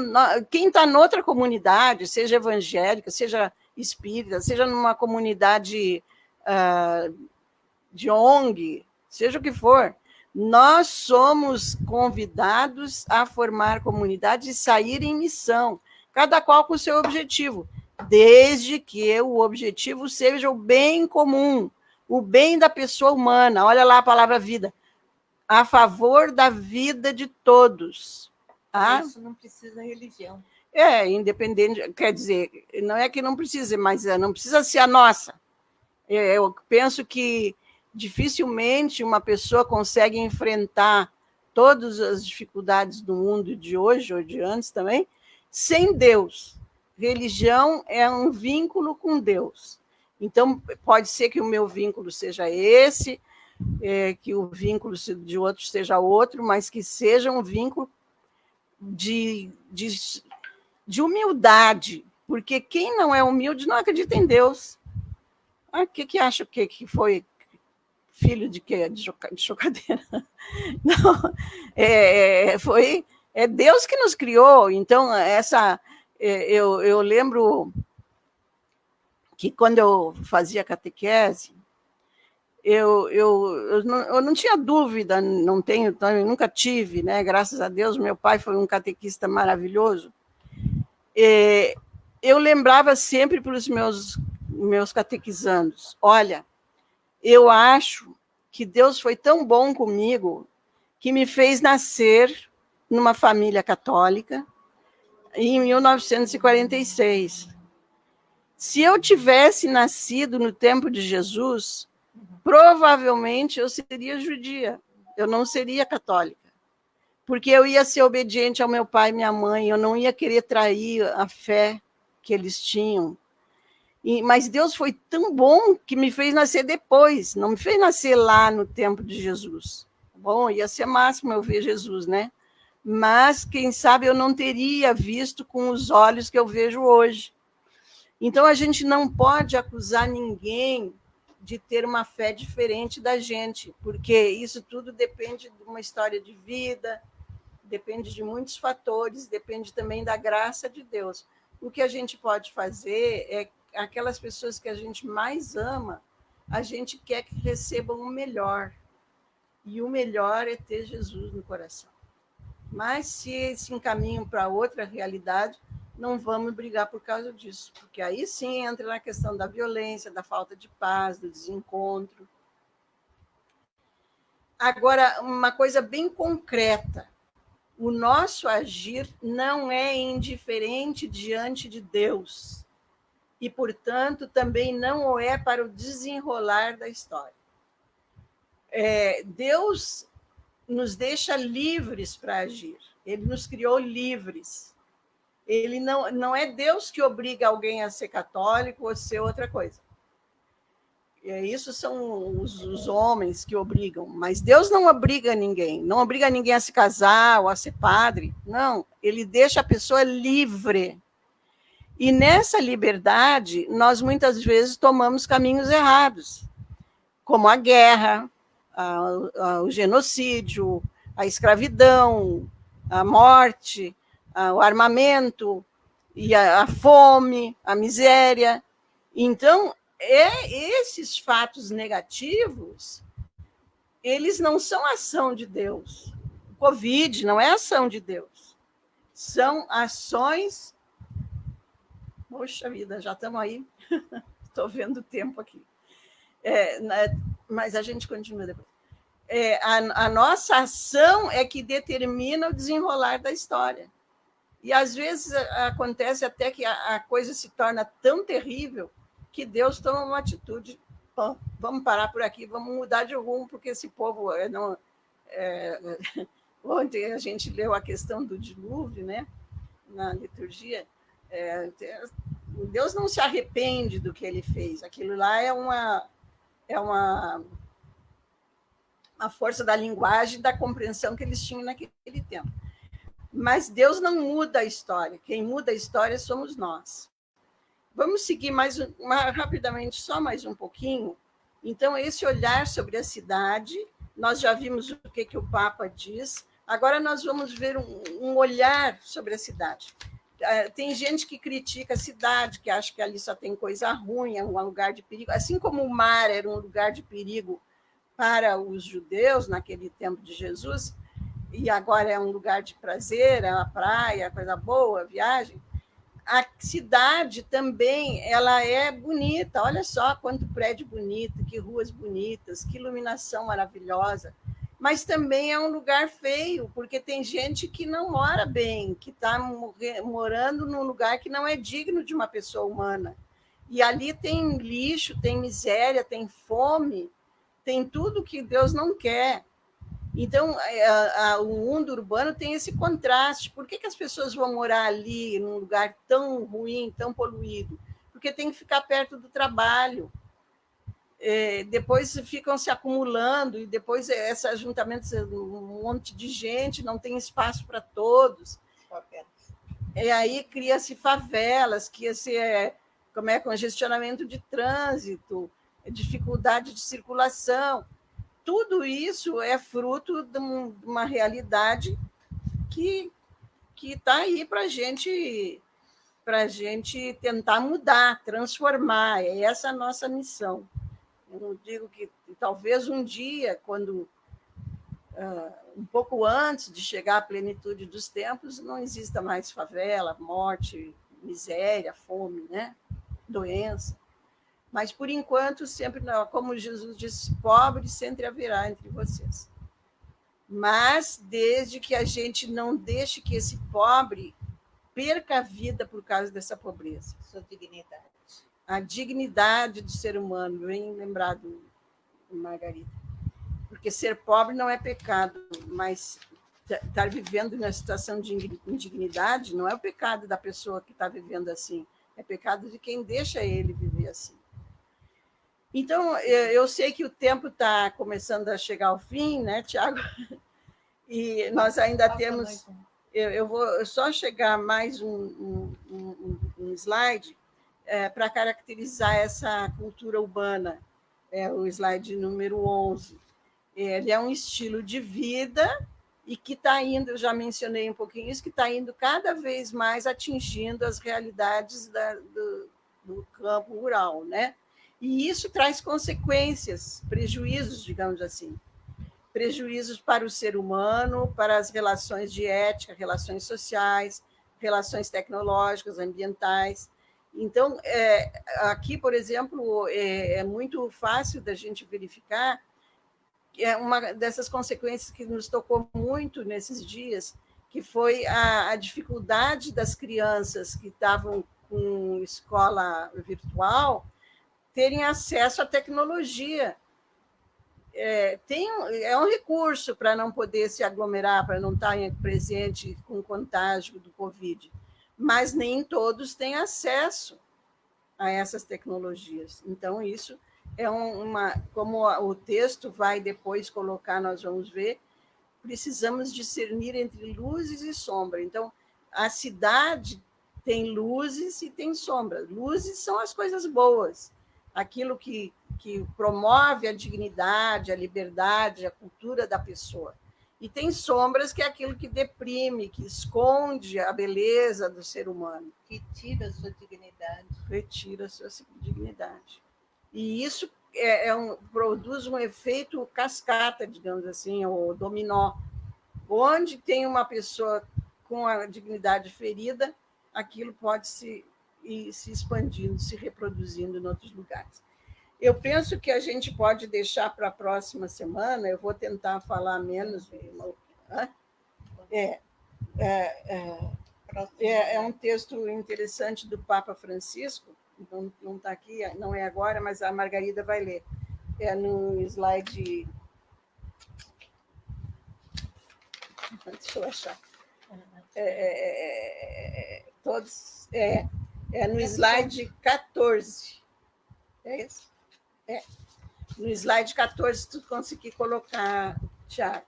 quem está noutra comunidade, seja evangélica, seja espírita, seja numa comunidade de ONG, seja o que for, nós somos convidados a formar comunidade e sair em missão, cada qual com o seu objetivo, desde que o objetivo seja o bem comum, o bem da pessoa humana. Olha lá a palavra vida, a favor da vida de todos. Isso não precisa de religião. Independente, quer dizer, não é que não precise, mas não precisa ser a nossa. Eu penso que dificilmente uma pessoa consegue enfrentar todas as dificuldades do mundo de hoje, ou de antes também, sem Deus. Religião é um vínculo com Deus. Então, pode ser que o meu vínculo seja esse, que o vínculo de outro seja outro, mas que seja um vínculo de humildade, porque quem não é humilde não acredita em Deus. O que acha que foi filho de quê? De chocadeira? Não, é Deus que nos criou. Então, eu lembro que quando eu fazia catequese, eu não tinha dúvida, não tenho, nunca tive, né? Graças a Deus, meu pai foi um catequista maravilhoso. Eu lembrava sempre para os meus catequizandos: olha, eu acho que Deus foi tão bom comigo que me fez nascer numa família católica em 1946. Se eu tivesse nascido no tempo de Jesus, provavelmente eu seria judia, eu não seria católica, porque eu ia ser obediente ao meu pai e minha mãe, eu não ia querer trair a fé que eles tinham. Mas Deus foi tão bom que me fez nascer depois, não me fez nascer lá no tempo de Jesus. Bom, ia ser máximo eu ver Jesus, né? Mas, quem sabe, eu não teria visto com os olhos que eu vejo hoje. Então, a gente não pode acusar ninguém de ter uma fé diferente da gente, porque isso tudo depende de uma história de vida, depende de muitos fatores, depende também da graça de Deus. O que a gente pode fazer é aquelas pessoas que a gente mais ama, a gente quer que recebam o melhor. E o melhor é ter Jesus no coração. Mas se encaminham para outra realidade, não vamos brigar por causa disso, porque aí sim entra na questão da violência, da falta de paz, do desencontro. Agora, uma coisa bem concreta: o nosso agir não é indiferente diante de Deus e, portanto, também não o é para o desenrolar da história. Deus nos deixa livres para agir, ele nos criou livres. Ele não é Deus que obriga alguém a ser católico ou ser outra coisa. Isso são os homens que obrigam, mas Deus não obriga ninguém, não obriga ninguém a se casar ou a ser padre, não, ele deixa a pessoa livre. E nessa liberdade, nós muitas vezes tomamos caminhos errados, como a guerra, o genocídio, a escravidão, a morte, o armamento, e a fome, a miséria. Então, esses fatos negativos, eles não são ação de Deus. O Covid não é ação de Deus. São ações... Poxa vida, já estamos aí. Estou vendo o tempo aqui. Mas a gente continua depois. A nossa ação é que determina o desenrolar da história. E, às vezes, acontece até que a coisa se torna tão terrível que Deus toma uma atitude: vamos parar por aqui, vamos mudar de rumo, porque esse povo... Ontem a gente leu a questão do dilúvio, né, na liturgia. Deus não se arrepende do que ele fez. Aquilo lá é uma força da linguagem, da compreensão que eles tinham naquele tempo. Mas Deus não muda a história. Quem muda a história somos nós. Vamos seguir rapidamente, só mais um pouquinho. Então, esse olhar sobre a cidade, nós já vimos o que o Papa diz. Agora nós vamos ver um olhar sobre a cidade. Tem gente que critica a cidade, que acha que ali só tem coisa ruim, é um lugar de perigo. Assim como o mar era um lugar de perigo para os judeus naquele tempo de Jesus, e agora é um lugar de prazer, é uma praia, coisa boa, viagem, a cidade também ela é bonita. Olha só quanto prédio bonito, que ruas bonitas, que iluminação maravilhosa. Mas também é um lugar feio, porque tem gente que não mora bem, que está morando num lugar que não é digno de uma pessoa humana. E ali tem lixo, tem miséria, tem fome, tem tudo que Deus não quer. Então, o mundo urbano tem esse contraste. Por que as pessoas vão morar ali, num lugar tão ruim, tão poluído? Porque tem que ficar perto do trabalho. Depois ficam se acumulando, e depois esses ajuntamentos, um monte de gente, não tem espaço para todos. E aí cria-se favelas, cria-se congestionamento de trânsito, dificuldade de circulação. Tudo isso é fruto de uma realidade que está aí para a gente tentar mudar, transformar. É essa a nossa missão. Eu não digo que talvez um dia, quando um pouco antes de chegar à plenitude dos tempos, não exista mais favela, morte, miséria, fome, né? Doença. Mas, por enquanto, sempre, como Jesus disse, pobre sempre haverá entre vocês. Mas, desde que a gente não deixe que esse pobre perca a vida por causa dessa pobreza. Sua dignidade. A dignidade do ser humano, bem lembrado, Margarida. Porque ser pobre não é pecado, mas estar vivendo numa situação de indignidade não é o pecado da pessoa que está vivendo assim, é pecado de quem deixa ele viver assim. Então, eu sei que o tempo está começando a chegar ao fim, né, Tiago? E nós ainda temos... Eu vou só chegar mais um slide para caracterizar essa cultura urbana, o slide número 11. Ele é um estilo de vida e que está indo, eu já mencionei um pouquinho isso, que está indo cada vez mais atingindo as realidades do campo rural, né? E isso traz consequências, prejuízos, digamos assim. Prejuízos para o ser humano, para as relações de ética, relações sociais, relações tecnológicas, ambientais. Então, aqui, por exemplo, é muito fácil da gente verificar que é uma dessas consequências que nos tocou muito nesses dias, que foi a dificuldade das crianças que estavam com escola virtual terem acesso à tecnologia. É um recurso para não poder se aglomerar, para não estar presente com contágio do Covid, mas nem todos têm acesso a essas tecnologias. Então, isso é como o texto vai depois colocar, nós vamos ver, precisamos discernir entre luzes e sombra. Então, a cidade tem luzes e tem sombras. Luzes são as coisas boas, aquilo que promove a dignidade, a liberdade, a cultura da pessoa. E tem sombras, que é aquilo que deprime, que esconde a beleza do ser humano. Retira a sua dignidade. Retira a sua dignidade. E isso produz um efeito cascata, digamos assim, ou dominó. Onde tem uma pessoa com a dignidade ferida, aquilo pode ir se expandindo, se reproduzindo em outros lugares. Eu penso que a gente pode deixar para a próxima semana, eu vou tentar falar menos. É um texto interessante do Papa Francisco, então não está aqui, não é agora, mas a Margarida vai ler. É no slide... Deixa eu achar. É no slide 14. É isso? É. No slide 14, se tu conseguir colocar, Tiago.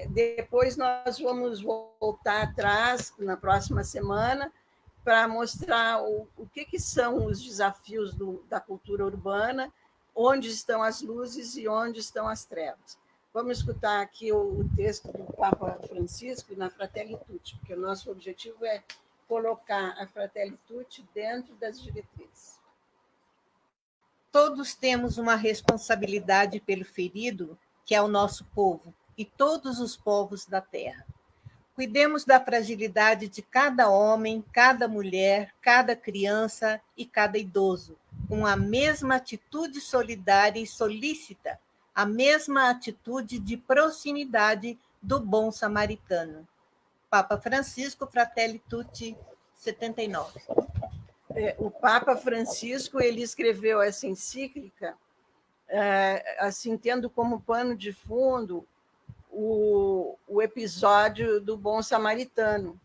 Depois nós vamos voltar atrás, na próxima semana, para mostrar o que são os desafios da cultura urbana, onde estão as luzes e onde estão as trevas. Vamos escutar aqui o texto do Papa Francisco na Fratelli Tutti, porque o nosso objetivo é colocar a Fratelli Tutti dentro das diretrizes. Todos temos uma responsabilidade pelo ferido, que é o nosso povo, e todos os povos da terra. Cuidemos da fragilidade de cada homem, cada mulher, cada criança e cada idoso, com a mesma atitude solidária e solícita, a mesma atitude de proximidade do bom samaritano. Papa Francisco, Fratelli Tutti, 79. O Papa Francisco ele escreveu essa encíclica assim, tendo como pano de fundo o episódio do Bom Samaritano.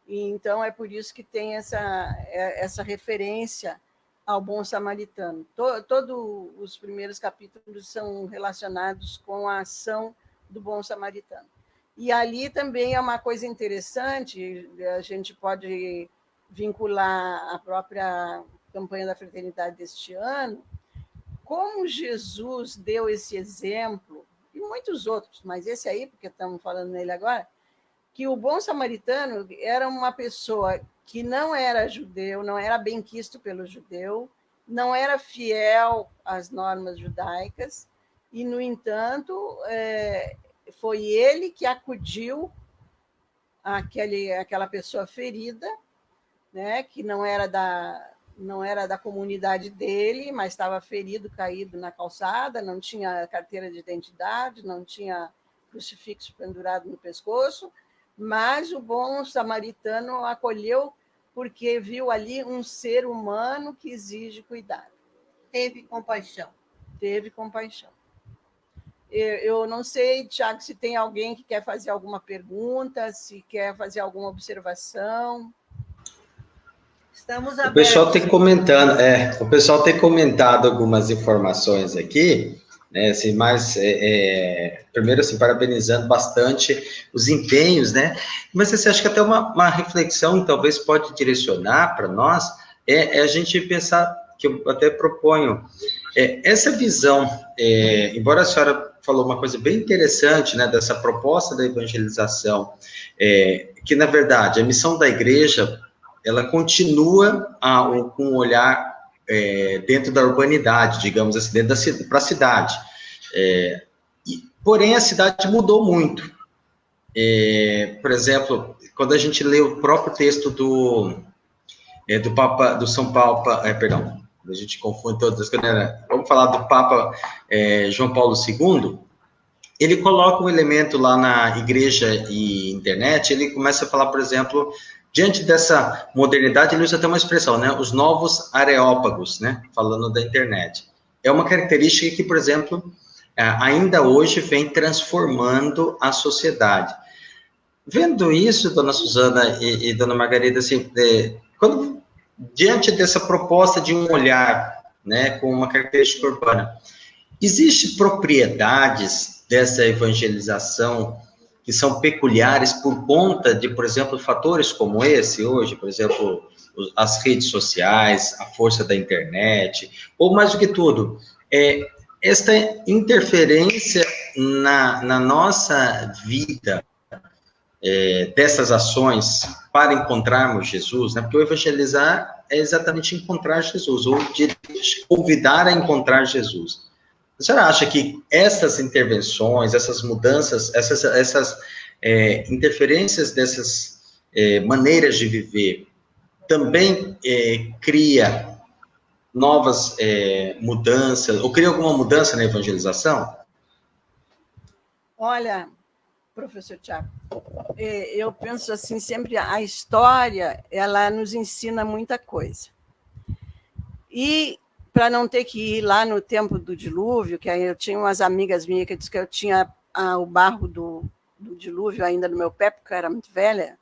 E, então, é por isso que tem essa referência ao Bom Samaritano. Todos os primeiros capítulos são relacionados com a ação do Bom Samaritano. E ali também é uma coisa interessante, a gente pode vincular a própria campanha da fraternidade deste ano, como Jesus deu esse exemplo, e muitos outros, mas esse aí, porque estamos falando nele agora, que o bom samaritano era uma pessoa que não era judeu, não era benquisto pelo judeu, não era fiel às normas judaicas, e, no entanto, foi ele que acudiu àquela pessoa ferida, né, que não era da comunidade dele, mas estava ferido, caído na calçada, não tinha carteira de identidade, não tinha crucifixo pendurado no pescoço, mas o bom samaritano acolheu porque viu ali um ser humano que exige cuidado. Teve compaixão. Teve compaixão. Eu não sei, Tiago, se tem alguém que quer fazer alguma pergunta, se quer fazer alguma observação. Estamos abertos. O pessoal tem comentado algumas informações aqui, né, assim, mas primeiro, assim, parabenizando bastante os empenhos, né, mas assim, acho que até uma reflexão talvez pode direcionar para nós, a gente pensar, que eu até proponho, essa visão, embora a senhora falou uma coisa bem interessante, né, dessa proposta da evangelização, que, na verdade, a missão da igreja, ela continua com um olhar dentro da urbanidade, digamos assim, para a cidade. Porém, a cidade mudou muito. Por exemplo, quando a gente lê o próprio texto do Papa, do São Papa, perdão, a gente confunde todas as coisas, né? Vamos falar do Papa João Paulo II, ele coloca um elemento lá na igreja e internet, ele começa a falar, por exemplo, diante dessa modernidade, ele usa até uma expressão, né? Os novos areópagos, né? Falando da internet. É uma característica que, por exemplo, ainda hoje vem transformando a sociedade. Vendo isso, dona Suzana e dona Margarida, assim, quando, diante dessa proposta de um olhar, né, com uma característica urbana, existem propriedades dessa evangelização que são peculiares por conta de, por exemplo, fatores como esse hoje, por exemplo, as redes sociais, a força da internet, ou mais do que tudo, esta interferência na nossa vida, dessas ações para encontrarmos Jesus, né? Porque o evangelizar é exatamente encontrar Jesus, ou de convidar a encontrar Jesus. A senhora acha que essas intervenções, essas mudanças, essas interferências dessas maneiras de viver também cria novas mudanças, ou cria alguma mudança na evangelização? Olha, professor Tiago, eu penso assim, sempre a história, ela nos ensina muita coisa. E para não ter que ir lá no tempo do dilúvio, que aí eu tinha umas amigas minhas que diziam que eu tinha o barro do dilúvio ainda no meu pé, porque eu era muito velha,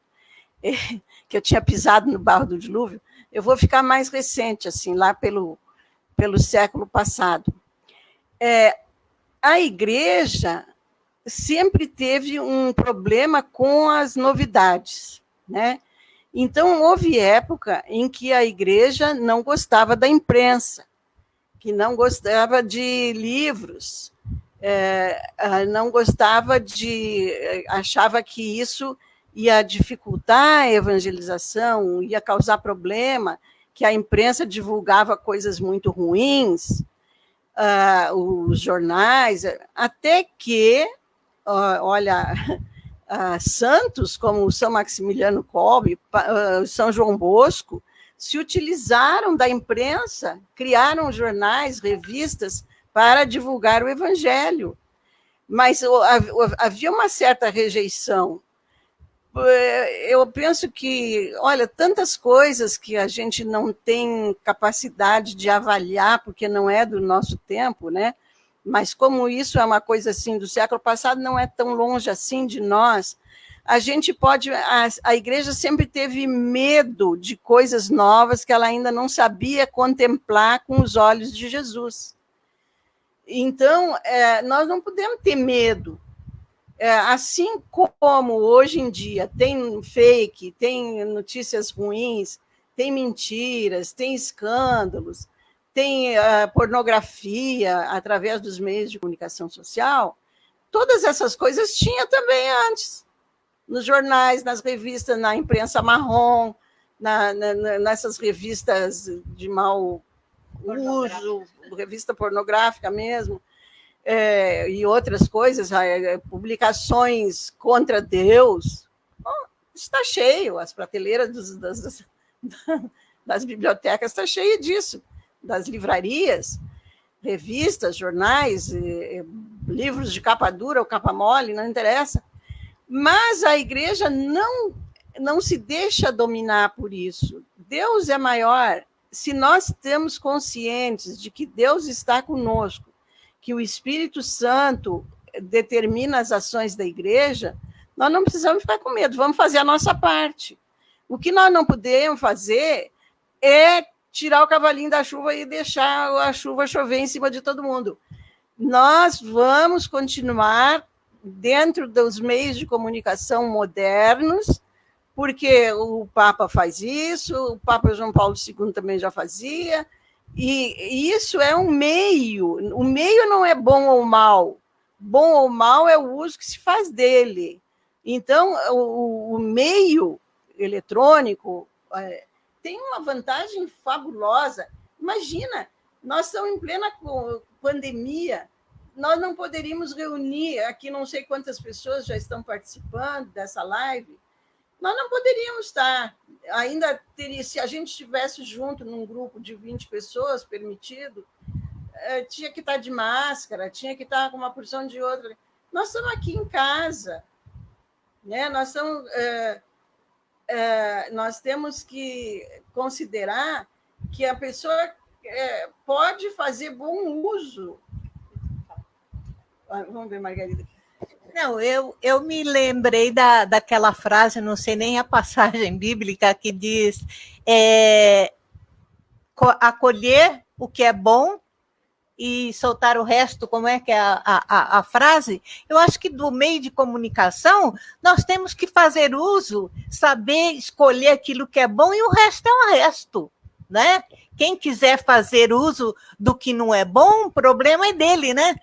que eu tinha pisado no barro do dilúvio, eu vou ficar mais recente, assim, lá pelo século passado. A igreja sempre teve um problema com as novidades, né? Então, houve época em que a igreja não gostava da imprensa, que não gostava de livros, não gostava achava que isso ia dificultar a evangelização, ia causar problema, que a imprensa divulgava coisas muito ruins, os jornais, até que, olha, santos como São Maximiliano Kolbe, São João Bosco, se utilizaram da imprensa, criaram jornais, revistas para divulgar o evangelho. Mas havia uma certa rejeição. Eu penso que, olha, tantas coisas que a gente não tem capacidade de avaliar, porque não é do nosso tempo, né? Mas como isso é uma coisa assim do século passado, não é tão longe assim de nós, a gente pode... A igreja sempre teve medo de coisas novas que ela ainda não sabia contemplar com os olhos de Jesus. Então, nós não podemos ter medo. Assim como hoje em dia tem fake, tem notícias ruins, tem mentiras, tem escândalos, tem pornografia através dos meios de comunicação social, todas essas coisas tinha também antes, nos jornais, nas revistas, na imprensa marrom, nessas revistas de mau uso, revista pornográfica mesmo, e outras coisas, publicações contra Deus. Está cheio, as prateleiras das bibliotecas está cheia disso, das livrarias, revistas, jornais, livros de capa dura ou capa mole, não interessa. Mas a igreja não se deixa dominar por isso. Deus é maior. Se nós estamos conscientes de que Deus está conosco, que o Espírito Santo determina as ações da igreja, nós não precisamos ficar com medo, vamos fazer a nossa parte. O que nós não podemos fazer é tirar o cavalinho da chuva e deixar a chuva chover em cima de todo mundo. Nós vamos continuar dentro dos meios de comunicação modernos, porque o Papa faz isso, o Papa João Paulo II também já fazia, e isso é um meio. O meio não é bom ou mal. Bom ou mal é o uso que se faz dele. Então, o meio eletrônico tem uma vantagem fabulosa. Imagina, nós estamos em plena pandemia, nós não poderíamos reunir, aqui não sei quantas pessoas já estão participando dessa live, nós não poderíamos estar, ainda teria, se a gente estivesse junto num grupo de 20 pessoas, permitido, tinha que estar de máscara, tinha que estar com uma porção de outra. Nós estamos aqui em casa, né? Nós temos que considerar que a pessoa pode fazer bom uso. Vamos ver, Margarida. Não, eu me lembrei daquela frase, não sei nem a passagem bíblica, que diz acolher o que é bom e soltar o resto, como é que é a frase? Eu acho que do meio de comunicação, nós temos que fazer uso, saber escolher aquilo que é bom e o resto é o resto, né? Quem quiser fazer uso do que não é bom, o problema é dele, né?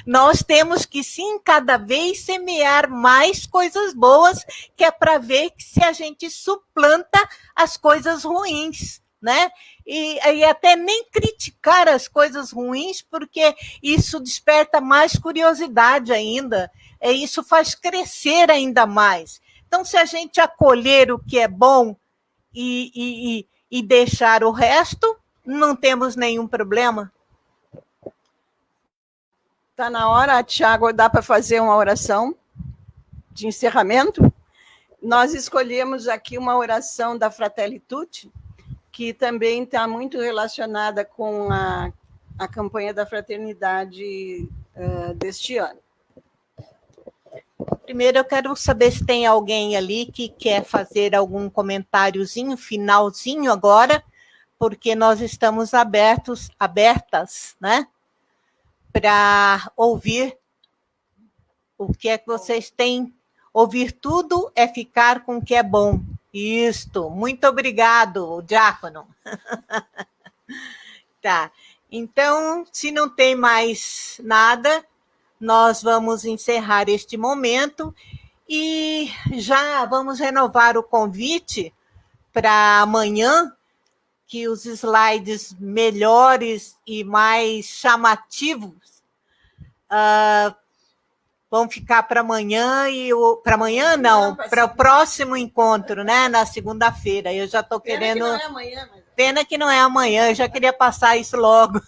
Nós temos que, sim, cada vez semear mais coisas boas, que é para ver se a gente suplanta as coisas ruins, né? E até nem criticar as coisas ruins, porque isso desperta mais curiosidade ainda, isso faz crescer ainda mais. Então, se a gente acolher o que é bom e deixar o resto, não temos nenhum problema. Está na hora, Tiago, dá para fazer uma oração de encerramento? Nós escolhemos aqui uma oração da Fratelli Tutti, que também está muito relacionada com a campanha da fraternidade deste ano. Primeiro, eu quero saber se tem alguém ali que quer fazer algum comentáriozinho, finalzinho agora, porque nós estamos abertas, né, para ouvir o que é que vocês têm. Ouvir tudo é ficar com o que é bom. Isto. Muito obrigado, Diácono. Tá. Então, se não tem mais nada, nós vamos encerrar este momento e já vamos renovar o convite para amanhã, que os slides melhores e mais chamativos vão ficar para amanhã para amanhã não, para o próximo encontro, né, na segunda-feira. Eu já estou querendo. Pena que não é amanhã, mas... Pena que não é amanhã. Eu já queria passar isso logo.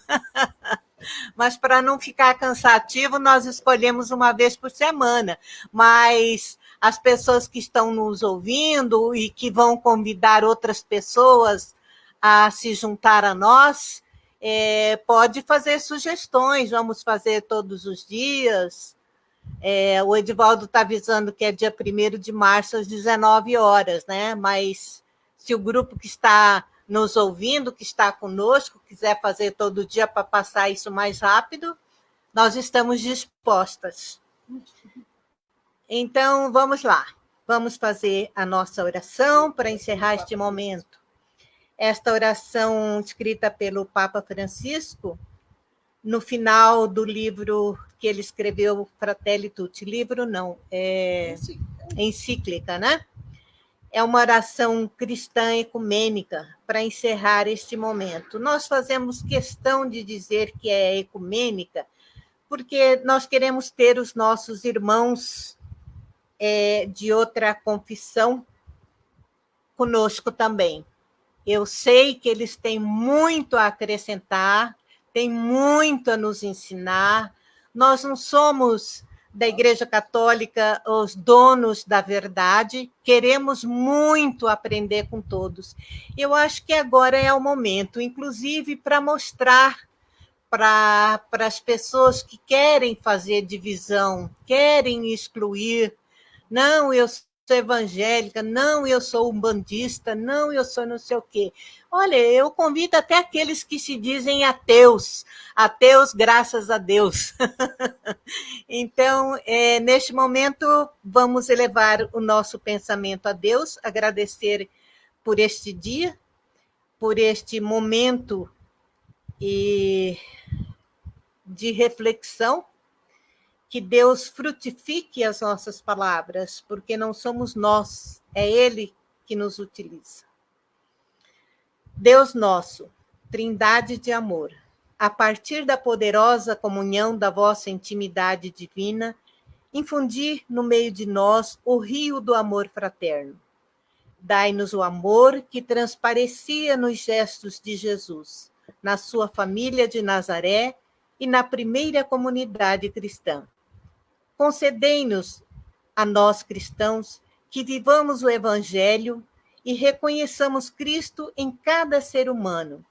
Mas para não ficar cansativo, nós escolhemos uma vez por semana. Mas as pessoas que estão nos ouvindo e que vão convidar outras pessoas a se juntar a nós, pode fazer sugestões. Vamos fazer todos os dias. O Edivaldo está avisando que é dia 1º de março, às 19 horas, né? Mas se o grupo que está nos ouvindo, que está conosco, quiser fazer todo dia para passar isso mais rápido, nós estamos dispostas. Então, vamos lá. Vamos fazer a nossa oração para encerrar este momento. Esta oração escrita pelo Papa Francisco, no final do livro que ele escreveu, Fratelli Tutti. Livro não, encíclica, né? É uma oração cristã ecumênica para encerrar este momento. Nós fazemos questão de dizer que é ecumênica, porque nós queremos ter os nossos irmãos de outra confissão conosco também. Eu sei que eles têm muito a acrescentar, têm muito a nos ensinar. Nós não somos da Igreja Católica os donos da verdade, queremos muito aprender com todos. Eu acho que agora é o momento, inclusive para mostrar para as pessoas que querem fazer divisão, querem excluir. Não, eu sou evangélica, não, eu sou umbandista, não, eu sou não sei o quê. Olha, eu convido até aqueles que se dizem ateus, graças a Deus. Então, neste momento, vamos elevar o nosso pensamento a Deus, agradecer por este dia, por este momento de reflexão, que Deus frutifique as nossas palavras, porque não somos nós, é Ele que nos utiliza. Deus nosso, Trindade de amor, a partir da poderosa comunhão da vossa intimidade divina, infundi no meio de nós o rio do amor fraterno. Dai-nos o amor que transparecia nos gestos de Jesus, na sua família de Nazaré e na primeira comunidade cristã. Concedei-nos, a nós cristãos, que vivamos o Evangelho e reconheçamos Cristo em cada ser humano,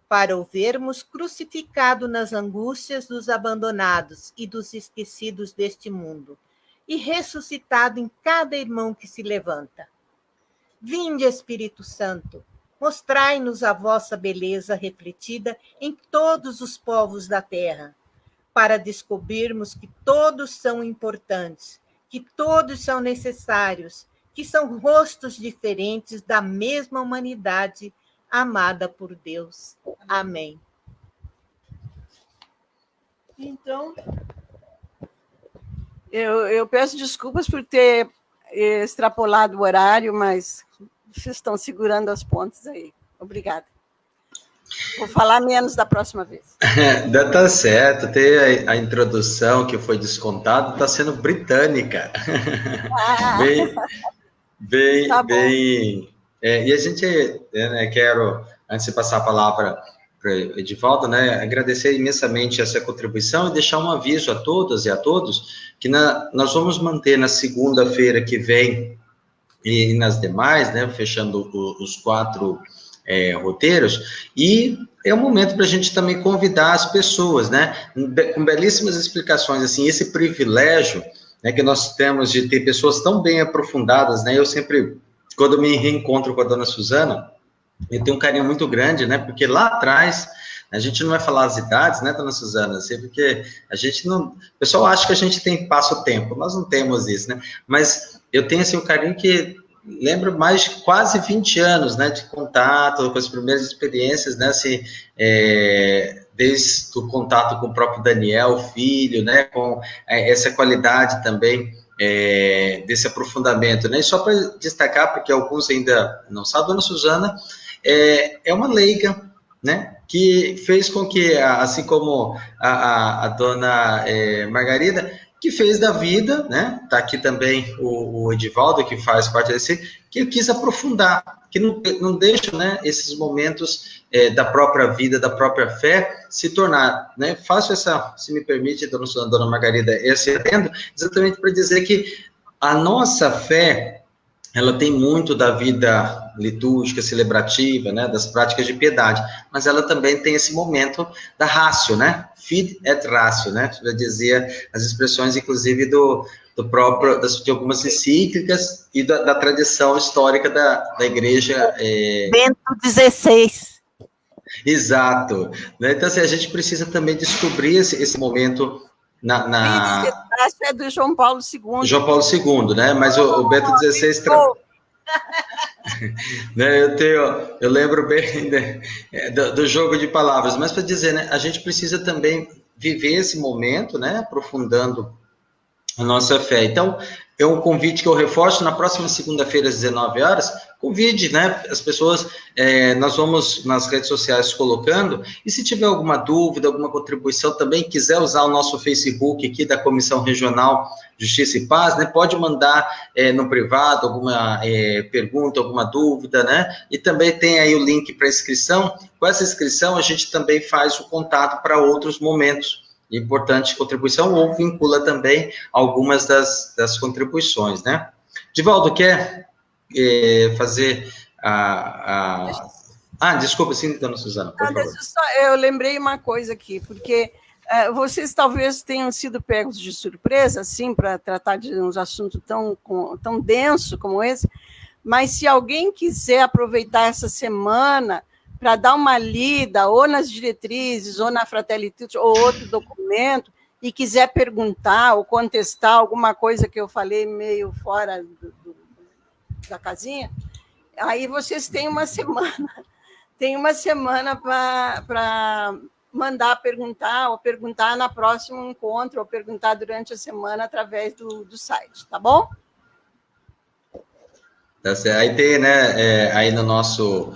para o vermos crucificado nas angústias dos abandonados e dos esquecidos deste mundo, e ressuscitado em cada irmão que se levanta. Vinde, Espírito Santo, mostrai-nos a vossa beleza refletida em todos os povos da terra, para descobrirmos que todos são importantes, que todos são necessários, que são rostos diferentes da mesma humanidade amada por Deus. Amém. Então, eu peço desculpas por ter extrapolado o horário, mas vocês estão segurando as pontas aí. Obrigada. Vou falar menos da próxima vez. Tá certo, tem a introdução que foi descontada, está sendo britânica. Bem. E a gente, quero, antes de passar a palavra para o Edivaldo, agradecer imensamente essa contribuição e deixar um aviso a todas e a todos que nós vamos manter na segunda-feira que vem e nas demais, fechando os 4 roteiros, e é um momento para a gente também convidar as pessoas, com belíssimas explicações, assim, esse privilégio né, que nós temos de ter pessoas tão bem aprofundadas, né? Eu sempre, quando eu me reencontro com a dona Suzana, eu tenho um carinho muito grande, né? Porque lá atrás, a gente não vai falar as idades, né, dona Suzana? Assim, porque a gente não... O pessoal acha que a gente tem passo-tempo, nós não temos isso, né? Mas eu tenho, assim, um carinho que lembro mais de quase 20 anos, né, de contato, com as primeiras experiências, né, assim, desde o contato com o próprio Daniel, filho, né, com essa qualidade também, desse aprofundamento, né, e só para destacar, porque alguns ainda não sabem, a dona Suzana é uma leiga, né, que fez com que, assim como a dona Margarida, que fez da vida, né? Está aqui também o Edivaldo, que faz parte desse, que eu quis aprofundar, que não deixa, né, esses momentos da própria vida, da própria fé, se tornar, né? Faço essa, se me permite, dona Margarida, esse adendo, exatamente para dizer que a nossa fé, ela tem muito da vida litúrgica, celebrativa, né, das práticas de piedade, mas ela também tem esse momento da ratio, né, fide et ratio, né, já dizia as expressões, inclusive, do próprio, de algumas encíclicas e da tradição histórica da igreja. Bento XVI. Exato. Né? Então, assim, a gente precisa também descobrir esse momento Acho que é do João Paulo II. João Paulo II, né? Mas o Bento XVI... né? Eu lembro bem, né, do jogo de palavras, mas para dizer, né, a gente precisa também viver esse momento, né, aprofundando a nossa fé. Então, é um convite que eu reforço na próxima segunda-feira, às 19 horas, convide, né, as pessoas, nós vamos nas redes sociais colocando, e se tiver alguma dúvida, alguma contribuição também, quiser usar o nosso Facebook aqui da Comissão Regional Justiça e Paz, né, pode mandar no privado alguma pergunta, alguma dúvida, né, e também tem aí o link para inscrição. Com essa inscrição, a gente também faz o contato para outros momentos, importante contribuição, ou vincula também algumas das contribuições, né? Divaldo, quer fazer desculpa, sim, dona Suzana, por favor. Eu lembrei uma coisa aqui, porque vocês talvez tenham sido pegos de surpresa, assim, para tratar de uns assuntos tão denso como esse, mas se alguém quiser aproveitar essa semana para dar uma lida, ou nas diretrizes, ou na Fratelli Tutti, ou outro documento, e quiser perguntar ou contestar alguma coisa que eu falei meio fora da casinha, aí vocês têm uma semana para mandar perguntar, ou perguntar na próximo encontro, ou perguntar durante a semana através do site, tá bom? Tá certo. Aí tem, né, aí no nosso...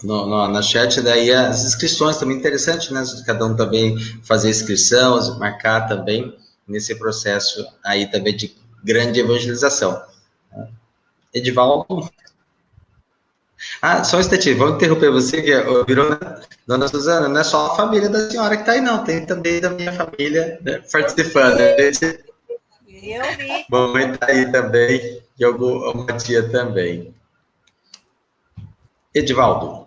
na chat, daí as inscrições também interessante, né? Cada um também fazer inscrição, marcar também nesse processo aí também de grande evangelização. Edivaldo? Só um instantinho, vamos interromper você, que virou, né? Dona Suzana, não é só a família da senhora que está aí, não, tem também da minha família, né, participando. Eu vi. Mamãe está aí também, e alguma tia também. Edivaldo.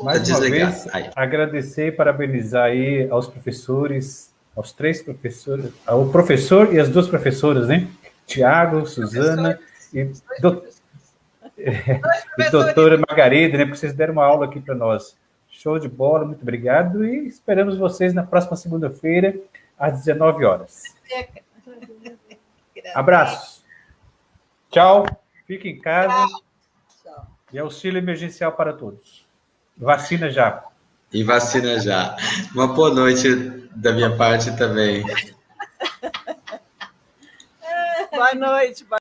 Mais uma vez, agradecer e parabenizar aí aos professores, aos 3 professores, ao professor e as 2 professoras, né? Tiago, Suzana e doutora Margarida, né? Porque vocês deram uma aula aqui para nós. Show de bola, muito obrigado, e esperamos vocês na próxima segunda-feira, às 19 horas. Abraços. Tchau, fique em casa. Tchau. E auxílio emergencial para todos. Vacina já. E vacina já. Uma boa noite da minha parte também. Boa noite.